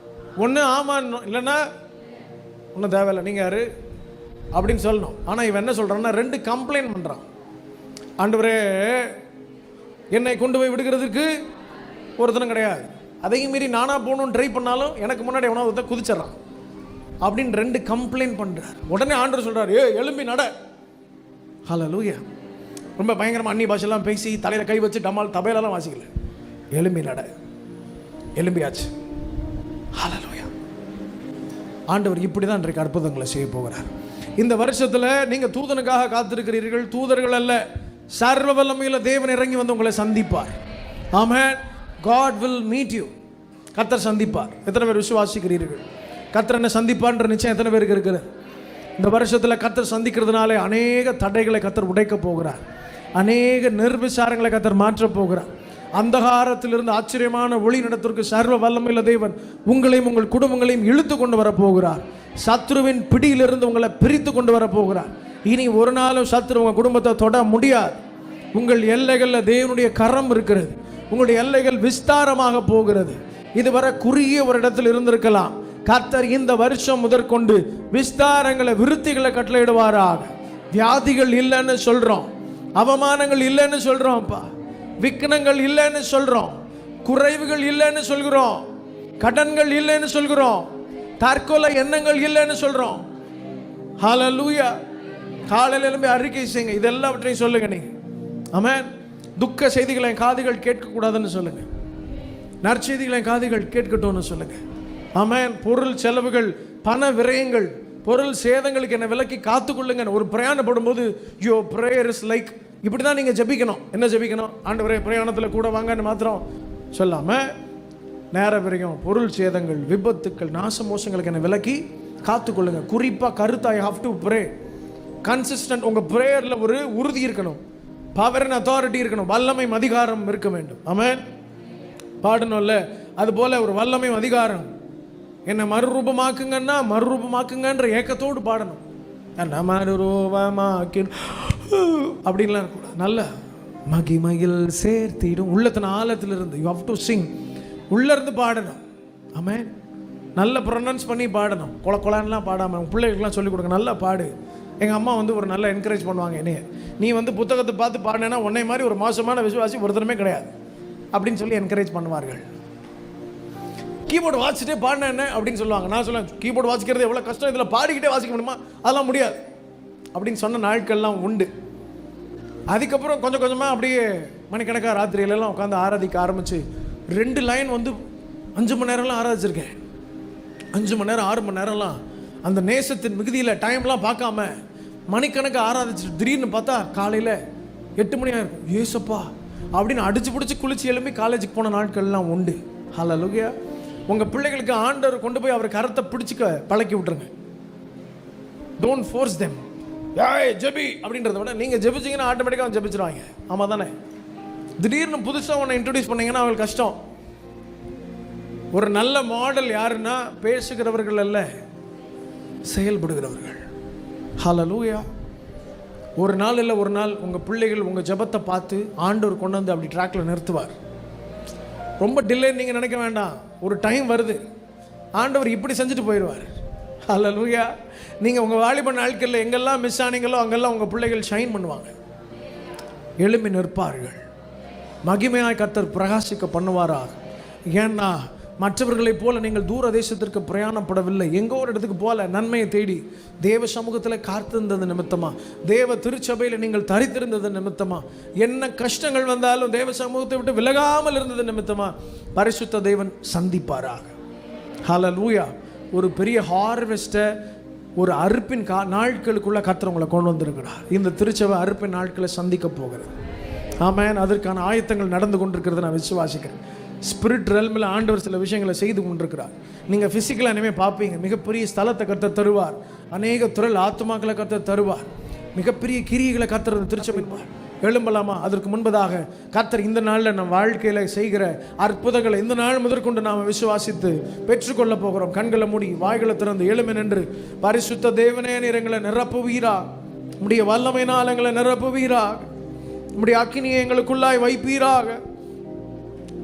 ஒன்று ஆமான்னு, இல்லைன்னா ஒன்றும் தேவையில்லை, நீங்கள் யாரு அப்படின்னு சொல்லணும். ஆனால் இவன் என்ன சொல்கிறான்னா, 2 கம்ப்ளைண்ட் பண்ணுறான். ஆண்டவரே, என்னை கொண்டு போய் விடுகிறதுக்கு ஒருத்தனும் கிடையாது. அதையும் மீறி நானாக போகணும்னு ட்ரை பண்ணாலும் எனக்கு முன்னாடி எவனோ ஒருத்தன் குதிச்சிட்றான் அப்படின்னு 2 கம்ப்ளைண்ட் பண்ணுறார். உடனே ஆண்டவர் சொல்கிறார், எழும்பி நட. ஹல்லேலூயா. ரொம்ப பயங்கரமாக அந்நிய பாஷெல்லாம் பேசி தலையில் கை வச்சு டமால் தபையிலலாம் வாசிக்கல. எழும்பி நட. எழும்பியாச்சு. ஹல்லேலூயா. ஆண்டவர் இப்படி தான் இன்றைக்கு அற்புதங்களை செய்ய போகிறார். இந்த வருஷத்தில் நீங்கள் தூதனுக்காக காத்திருக்கிறீர்கள். தூதர்கள் அல்ல, சர்வ வல்லமையுள்ள தேவன் இறங்கி வந்து உங்களை சந்திப்பார். ஆமென். God will meet you. கர்த்தர் சந்திப்பார். எத்தனை பேர் விசுவாசிக்கிறீர்கள்? கர்த்தர் என்ன சந்திப்பார்ன்ற நிச்சயம் எத்தனை பேருக்கு இருக்குது? இந்த வருஷத்தில் கர்த்தர் சந்திக்கிறதுனாலே அநேக தடைகளை கர்த்தர் உடைக்க போகிறார். அநேக நிர்விசாரங்களை கர்த்தர் மாற்றப் போகிறார். அந்தகாரத்திலிருந்து ஆச்சரியமான ஒளி நடத்திற்கு சர்வ வல்லமையுள்ள தேவன் உங்களையும் உங்கள் குடும்பங்களையும் இழுத்து கொண்டு வரப்போகிறார். சத்ருவின் பிடியிலிருந்து உங்களை பிரித்து கொண்டு வரப்போகிறார். இனி ஒரு நாளும் சத்ரு உங்கள் குடும்பத்தை தொட முடியாது. உங்கள் எல்லைகளில் தேவனுடைய கரம் இருக்கிறது. உங்களுடைய எல்லைகள் விஸ்தாரமாக போகிறது. இதுவரை குறுகிய ஒரு இடத்தில் இருந்திருக்கலாம். கர்த்தர் இந்த வருஷம் முதற்கொண்டு விஸ்தாரங்களை, விருத்திகளை கட்டளையிடுவாராக. வியாதிகள் இல்லைன்னு சொல்றோம், அவமானங்கள் இல்லைன்னு சொல்றோம்ப்பா, விக்னங்கள் இல்லைன்னு சொல்றோம், குறைவுகள் இல்லைன்னு சொல்கிறோம், கடன்கள் இல்லைன்னு சொல்கிறோம், தற்கொலை எண்ணங்கள் இல்லைன்னு சொல்றோம். ஹல்லேலூயா. காலையில் எழும்பி அறிக்கை செய்யுங்க. இதெல்லாவற்றையும் சொல்லுங்க நீங்க. ஆமென். துக்க செய்திகளை காதுகள் கேட்கக்கூடாதுன்னு சொல்லுங்க. நற்செய்திகளை காதுகள் கேட்கட்டும்னு சொல்லுங்க. ஆமென். பொருள் செலவுகள், பண விரயங்கள், பொருள் சேதங்களுக்கு என்ன விலக்கி காத்துக்கொள்ளுங்க. ஒரு பிரயாணப்படும் போது யோ பிரேயர் இஸ் லைக், இப்படி தான் நீங்கள் ஜெபிக்கணும். என்ன ஜெபிக்கணும்? ஆண்டவரே பிரயாணத்தில் கூட வாங்கன்னு மாத்திரம் சொல்லாமல், நேர விரயம், பொருள் சேதங்கள், விபத்துக்கள், நாச மோசங்களுக்கு என்ன விலக்கி காத்துக்கொள்ளுங்க. குறிப்பாக கருத்து, I have to pray consistent. உங்கள் ப்ரேயரில் ஒரு உறுதி இருக்கணும், பவர் அண்ட் அத்தாரிட்டி இருக்கணும், வல்லமையும் அதிகாரம் இருக்க வேண்டும். ஆமென். பாடணும்ல, அதுபோல் ஒரு வல்லமையும் அதிகாரம். என்னை மறுரூபமாக்குங்கன்னா மறுரூபமாக்குங்கன்ற ஏக்கத்தோடு பாடணும். என்ன மறுரூபமாக்கு அப்படின்லாம் இருக்கக்கூடாது. நல்ல மகிமையில் சேர்த்திடும் உள்ளத்தின் ஆழத்திலிருந்து. You have to sing. உள்ளேருந்து பாடணும். ஆமென். நல்ல ப்ரொனன்ஸ் பண்ணி பாடணும். கொலான்லாம் பாடாமல் உங்கள் பிள்ளைகளுக்குலாம் சொல்லிக் கொடுங்க. நல்லா பாடு. எங்கள் அம்மா ஒரு நல்ல என்கரேஜ் பண்ணுவாங்க என்னைய. நீ புத்தகத்தை பார்த்து பாடினேன்னா உன்னை மாதிரி ஒரு மோசமான விசுவாசி ஒருத்தருமே கிடையாது அப்படின்னு சொல்லி என்கரேஜ் பண்ணுவார்கள். கீபோர்டு வாசிச்சுட்டே பாடின என்ன அப்படின்னு சொல்லுவாங்க. நான் சொல்லுவேன், கீபோர்டு வாசிக்கிறது எவ்வளோ கஷ்டம், இதில் பாடிக்கிட்டே வாசிக்க முடியுமா? அதெல்லாம் முடியாது அப்படின்னு சொன்ன நாட்கள்லாம் உண்டு. அதுக்கப்புறம் கொஞ்சம் கொஞ்சமாக அப்படியே மணிக்கணக்காக ராத்திரியிலலாம் உட்காந்து ஆராதிக்க ஆரம்பித்து 2 லைன் 5 மணி நேரம்லாம் ஆராதிச்சிருக்கேன். 5 மணி நேரம் 6 மணி நேரம்லாம் அந்த நேசத்தின் மிகுதியில் டைம்லாம் பார்க்காம மணிக்கணக்கு ஆராதிச்சு திடீர்னு பார்த்தா காலையில் 8 மணி ஆயிருக்கும். ஏசப்பா அப்படின்னு அடிச்சு பிடிச்சி குளிச்சு எழும்பி காலேஜுக்கு போன நாட்கள்லாம் உண்டு. ஹல்லேலூயா. உங்கள் பிள்ளைகளுக்கு ஆண்டவர் கொண்டு போய் அவர் கரத்தை பிடிச்சிக்க பழக்கி விட்டுருங்க. Don't force them. ஏய் ஜெபி அப்படின்றத விட நீங்கள் ஜெபிச்சிங்கன்னா ஆட்டோமேட்டிக்காக ஜெபிச்சிருவாங்க. ஆமாம் தானே? திடீர்னு புதுசாக உன்னை இன்ட்ரடியூஸ் பண்ணிங்கன்னா அவங்களுக்கு கஷ்டம். ஒரு நல்ல மாடல் யாருன்னா பேசுகிறவர்கள் அல்ல, செயல்படுகிறவர்கள். ஹல்லேலூயா. ஒரு நாள் இல்லை ஒரு நாள் உங்கள் பிள்ளைகள் உங்கள் ஜெபத்தை பார்த்து ஆண்டவர் கொண்டு வந்து அப்படி ட்ராக்கில் நிறுத்துவார். ரொம்ப டிலே நீங்கள் நினைக்க வேண்டாம். ஒரு டைம் வருது, ஆண்டவர் இப்படி செஞ்சுட்டு போயிடுவார். ஹல்லேலூயா. நீங்கள் உங்கள் வாலிப நாட்களில் எங்கெல்லாம் மிஸ் ஆனீங்களோ அங்கெல்லாம் உங்கள் பிள்ளைகள் ஷைன் பண்ணுவாங்க, எழும்பி நிற்பார்கள். மகிமையாய் கர்த்தர் பிரகாசிக்க பண்ணுவாராக. ஏன்னா மற்றவர்களைப் போல நீங்கள் தூர தேசத்திற்கு பிரயாணப்படவில்லை, எங்கோ ஒரு இடத்துக்கு போல நன்மையை தேடி தேவ சமூகத்தில் காத்திருந்தது நிமித்தமா, தேவ திருச்சபையில் நீங்கள் தரித்திருந்தது நிமித்தமா, என்ன கஷ்டங்கள் வந்தாலும் தேவ சமூகத்தை விட்டு விலகாமல் இருந்தது நிமித்தமா பரிசுத்த தேவன் சந்திப்பாராக. ஹல்லேலூயா. ஒரு பெரிய ஹார்வெஸ்ட்டை ஒரு அறுப்பின் நாட்களுக்குள்ள கர்த்தர் உங்களை கொண்டு வந்திருக்கிறார். இந்த திருச்சபை அறுப்பின் நாட்களை சந்திக்க போகிறது. ஆமென். அதற்கான ஆயத்தங்கள் நடந்து கொண்டிருக்கிறது நான் விசுவாசிக்கிறேன். ஸ்பிரிட் ரெல்மில் ஆண்டவர் சில விஷயங்களை செய்து கொண்டிருக்கிறார். நீங்கள் ஃபிசிக்கலாக இனிமேல் பார்ப்பீங்க. மிகப்பெரிய ஸ்தலத்தை கர்த்தர் தருவார், அநேக துறையில் ஆத்மாக்களை கர்த்தர் தருவார், மிகப்பெரிய கிரியைகளை கர்த்தர் திருச்சபைப்பார். எழும்பலாமா? அதற்கு முன்பதாக கர்த்தர் இந்த நாளில் நம் வாழ்க்கையில் செய்கிற அற்புதங்களை இந்த நாள் முதற்கொண்டு நாம் விசுவாசித்து பெற்றுக்கொள்ள போகிறோம். கண்களை மூடி வாய்களை திறந்து எழுமை நின்று, பரிசுத்த தேவனே நீர் எங்களை நிரப்புவீரா, உம்முடைய வல்லமையினால் எங்களை நிரப்புவீராக, உம்முடைய அக்கினியை எங்களுக்குள்ளாய் வைப்பீராக.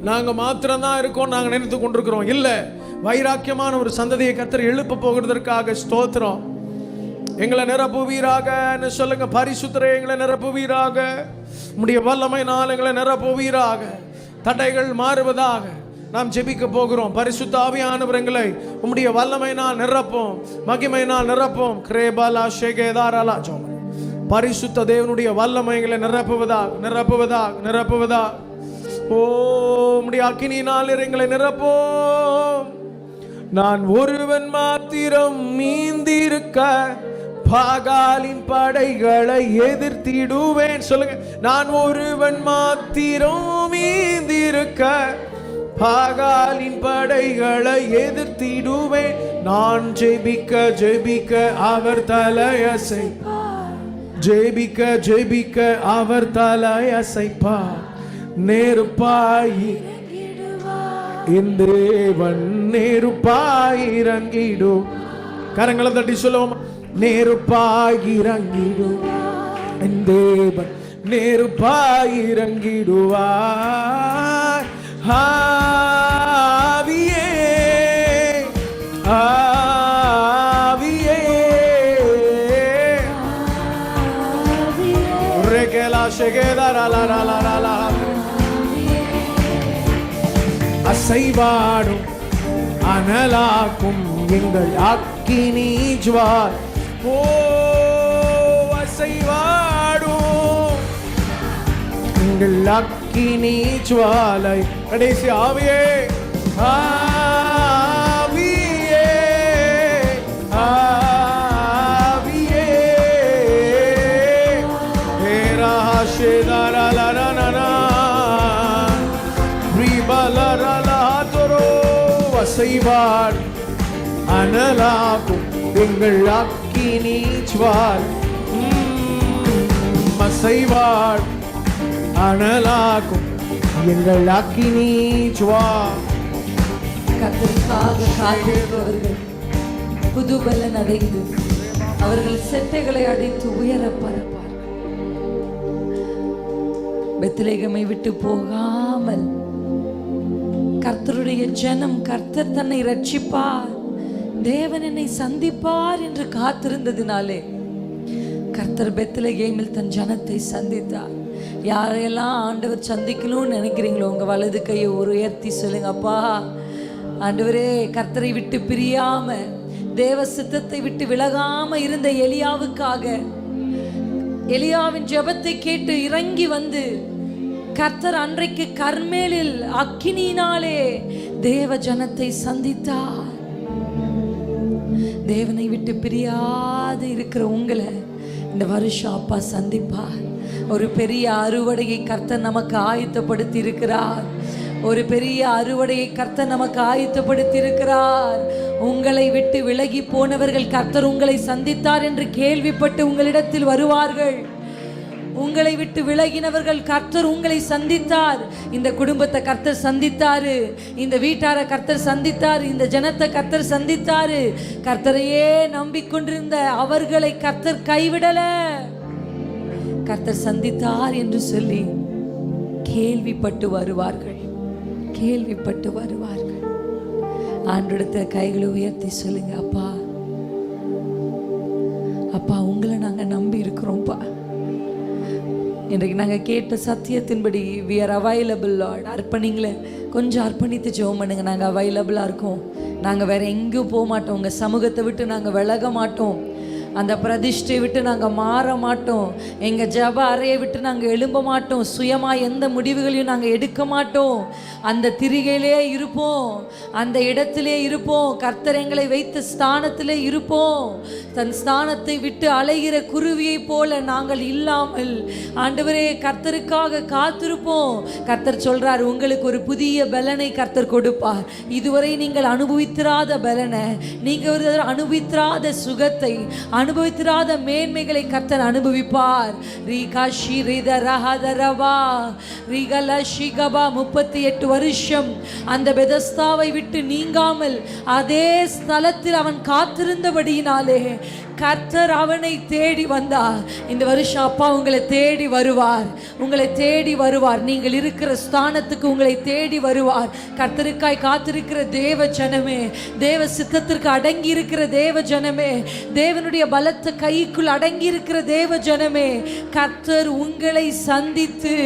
நாங்கள் மாத்திரம்தான் இருக்கோம் நாங்கள் நினைத்து கொண்டிருக்கிறோம், இல்லை, வைராக்கியமான ஒரு சந்ததியை கர்த்தர் எழுப்ப போகிறதற்காக ஸ்தோத்திரம். எங்களை நிரப்புவீராக சொல்லுங்க. பரிசுத்தரே எங்களை நிரப்புவீராக, உம்முடைய வல்லமையினால் எங்களை நிரப்புவீராக. தடைகள் மாறுவதாக நாம் ஜெபிக்க போகிறோம். பரிசுத்த ஆவியானவர் எங்களை உம்முடைய வல்லமையினால் நிரப்பும், மகிமையினால் நிரப்பும். கிரேபாலா ஷேகேதாராலா ஜோம். பரிசுத்த தேவனுடைய வல்லமைகளை நிரப்புவதாக, நிரப்புவதாக, நிரப்புவதாக. ஓ உம்முடைய அக்கினியினால் எங்களை நிரப்பும். நான் ஒருவன் மாத்திரம் மீந்திருக்க பாகாலின் படைகளை எதிர்த்திடுவேன். சொல்லுங்க. நான் ஒருவன் மாத்திரம் மீந்திருக்க பாகாலின் படைகளை எதிர்த்திடுவேன். நான் ஜெபிக்க ஜெபிக்க அவர் தலையசைப்பார், ஜெபிக்க ஜெபிக்க அவர் தலையசைப்பார். நெருப்பாய் என் தேவன் நெருப்பாய் இறங்கிடும். கரங்களை தட்டி சொல்லுவோம். நெருப்பாய் இறங்கிடும் என் தேவன் நெருப்பாய் இறங்கிடுவார். ஆவியே ஆவியே ரெகலா ஷெகேதாராலாலாலாலா அசைவாடும் அனலாக்கும் எங்கள் அக்கினி ஜுவால். ஓ அசைவாடும் எங்கள் அக்கினி ஜுவாலை. கடைசி ஆவியே ஆவியே ஆவியே ஹேரா ஷேதாராலாலானா அசைவார் அனலாகும் எங்கள் அக்கினி ஜுவால். அசைவார் அனலாகும் எங்கள் அக்கினி ஜுவால். கர்த்தருக்காக காத்திருப்பவர்கள் புது பலன் அடைந்து அவர்கள் செட்டைகளை அடித்து உயர பரப்பார். பெத்லகேமை விட்டு போகாமல் கர்த்தருடைய ஜனம், கர்த்தர் தன்னை ரட்சிப்பார், தேவன் என்னை சந்திப்பார் என்று காத்திருந்ததினாலே கர்த்தர் பெத்லகேமில் தன் ஜனத்தை சந்தித்தார். யாரையெல்லாம் ஆண்டவர் சந்திக்கணும்னு நினைக்கிறீங்களோ உங்க வலது கையை உயர்த்தி சொல்லுங்க. அப்பா ஆண்டவரே, கர்த்தரை விட்டு பிரியாம தேவ சித்தத்தை விட்டு விலகாம இருந்த எலியாவுக்காக எலியாவின் ஜெபத்தை கேட்டு இறங்கி வந்து கர்த்தர் அன்றைக்கு கர்மேலில் அக்கினியினாலே தேவ ஜனத்தை சந்தித்தார். தேவனை விட்டு பிரியாது இருக்கிற உங்களை இந்த வருஷம் அப்பா சந்திப்பார். ஒரு பெரிய அறுவடையை கர்த்தர் நமக்கு ஆயத்தப்படுத்தி இருக்கிறார். ஒரு பெரிய அறுவடையை கர்த்தர் நமக்கு ஆயத்தப்படுத்தி இருக்கிறார். உங்களை விட்டு விலகி போனவர்கள் கர்த்தர் உங்களை சந்தித்தார் என்று கேள்விப்பட்டு உங்களிடத்தில் வருவார்கள். உங்களை விட்டு விலகினவர்கள் கர்த்தர் உங்களை சந்தித்தார். இந்த குடும்பத்தை கர்த்தர் சந்தித்தாரு, இந்த வீட்டார கர்த்தர் சந்தித்தார், இந்த ஜனத்தை கர்த்தர் சந்தித்தாரு. கர்த்தரையே நம்பிக்கொண்டிருந்த அவர்களை கர்த்தர் கைவிடல. கர்த்தர் சந்தித்தார் என்று சொல்லி கேள்விப்பட்டு வருவார்கள், கேள்விப்பட்டு வருவார்கள். ஆண்டவரிடத்தில் கைகளை உயர்த்தி சொல்லுங்க. அப்பா அப்பா உங்களை நாங்கள் நம்பி இருக்கிறோம்ப்பா. இன்றைக்கு நாங்கள் கேட்ட சத்தியத்தின்படி we are available Lord. அர்ப்பணிங்களே, கொஞ்சம் அர்ப்பணித்து ஜெபம் பண்ணுங்க. நாங்கள் அவைலபிளாக இருக்கோம். நாங்கள் வேற எங்கேயும் போக மாட்டோம். உங்கள் சமூகத்தை விட்டு நாங்கள் விலக மாட்டோம். அந்த பிரதிஷ்டை விட்டு நாங்கள் மாற மாட்டோம். எங்கள் ஜப அறையை விட்டு நாங்கள் எழும்ப மாட்டோம். சுயமாக எந்த முடிவுகளையும் நாங்கள் எடுக்க மாட்டோம். அந்த திரிகையிலே இருப்போம், அந்த இடத்திலே இருப்போம். கர்த்தர் எங்களை வைத்த ஸ்தானத்திலே இருப்போம். தன் ஸ்தானத்தை விட்டு அலைகிற குருவியை போல நாங்கள் இல்லாமல் ஆண்டவரே கர்த்தருக்காக காத்திருப்போம். கர்த்தர் சொல்றார், உங்களுக்கு ஒரு புதிய பலனை கர்த்தர் கொடுப்பார். இதுவரை நீங்கள் அனுபவித்திராத பலனை, நீங்கள் அனுபவித்திராத சுகத்தை, அனுபவித்திராத மேன்மைகளை கர்த்தர் அனுபவிப்பார். 38 வருஷம் அந்த பெதஸ்தாவை விட்டு நீங்காமல் அதே ஸ்தலத்தில் அவன் காத்திருந்தபடியினாலே கர்த்தர் அவனை தேடி வந்தார். இந்த வருஷம் அப்பா உங்களை தேடி வருவார், உங்களை தேடி வருவார். நீங்கள் இருக்கிற ஸ்தானத்துக்கு உங்களை தேடி வருவார். கர்த்தருக்காய் காத்திருக்கிற தேவ ஜனமே, தேவ சித்தத்திற்கு அடங்கி இருக்கிற தேவ ஜனமே, தேவனுடைய பலத்த கைக்குள் அடங்கி இருக்கிற தேவ ஜனமே, கர்த்தர் உங்களை சந்தித்து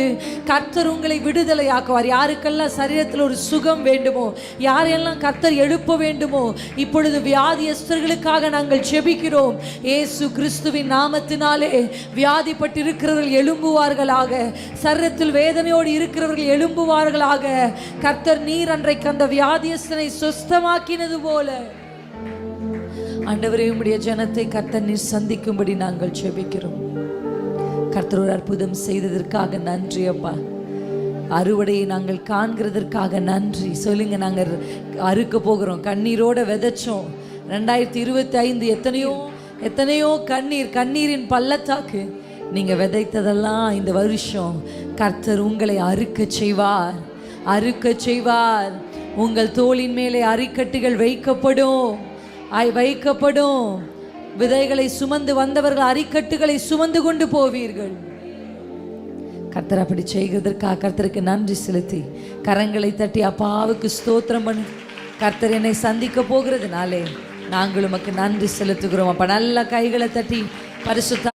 கர்த்தர் உங்களை விடுதலையாக்குவார். யாருக்கெல்லாம் சரீரத்தில் ஒரு சுகம் வேண்டுமோ, யாரெல்லாம் கர்த்தர் எழுப்ப வேண்டுமோ, இப்பொழுது வியாதியஸ்தர்களுக்காக நாங்கள் ஜெபிக்கிறோம். இயேசு கிறிஸ்துவின் நாமத்தினாலே வியாதிப்பட்டிருக்கிறவர்கள் எழும்புவார்களாக, சரீரத்தில் வேதனையோடு இருக்கிறவர்கள் எழும்புவார்களாக. கர்த்தர் நீர் அன்றைக்கு அந்த வியாதியஸ்தனை சுஸ்தமாக்கினது போல ஆண்டவரே உம்முடைய ஜனத்தை கர்த்தர் நீர் சந்திக்கும்படி நாங்கள் ஜெபிக்கிறோம். கர்த்தர் ஒரு அற்புதம் செய்ததற்காக நன்றி அப்பா. அறுவடையை நாங்கள் காண்கிறதற்காக நன்றி. சொல்லுங்க, நாங்கள் அறுக்க போகிறோம். கண்ணீரோட விதைச்சோம். 2025 எத்தனையோ கண்ணீரின் பள்ளத்தாக்கு. நீங்க விதைத்ததெல்லாம் இந்த வருஷம் கர்த்தர் உங்களை அறுக்க செய்வார். உங்கள் தோளின் மேலே அரிக்கட்டுகள் வைக்கப்படும். விதைகளை சுமந்து வந்தவர்கள் அரிக்கட்டுகளை சுமந்து கொண்டு போவீர்கள். கர்த்தர் அப்படி செய்கிறதற்காக கர்த்தருக்கு நன்றி செலுத்தி கரங்களை தட்டி அப்பாவுக்கு ஸ்தோத்திரம் பண்ணு. கர்த்தர் என்னை சந்திக்க போகிறதுனாலே நாங்கள் உமக்கு நன்றி செலுத்துகிறோம். அப்ப நல்ல கைகளை தட்டி பரிசுத்த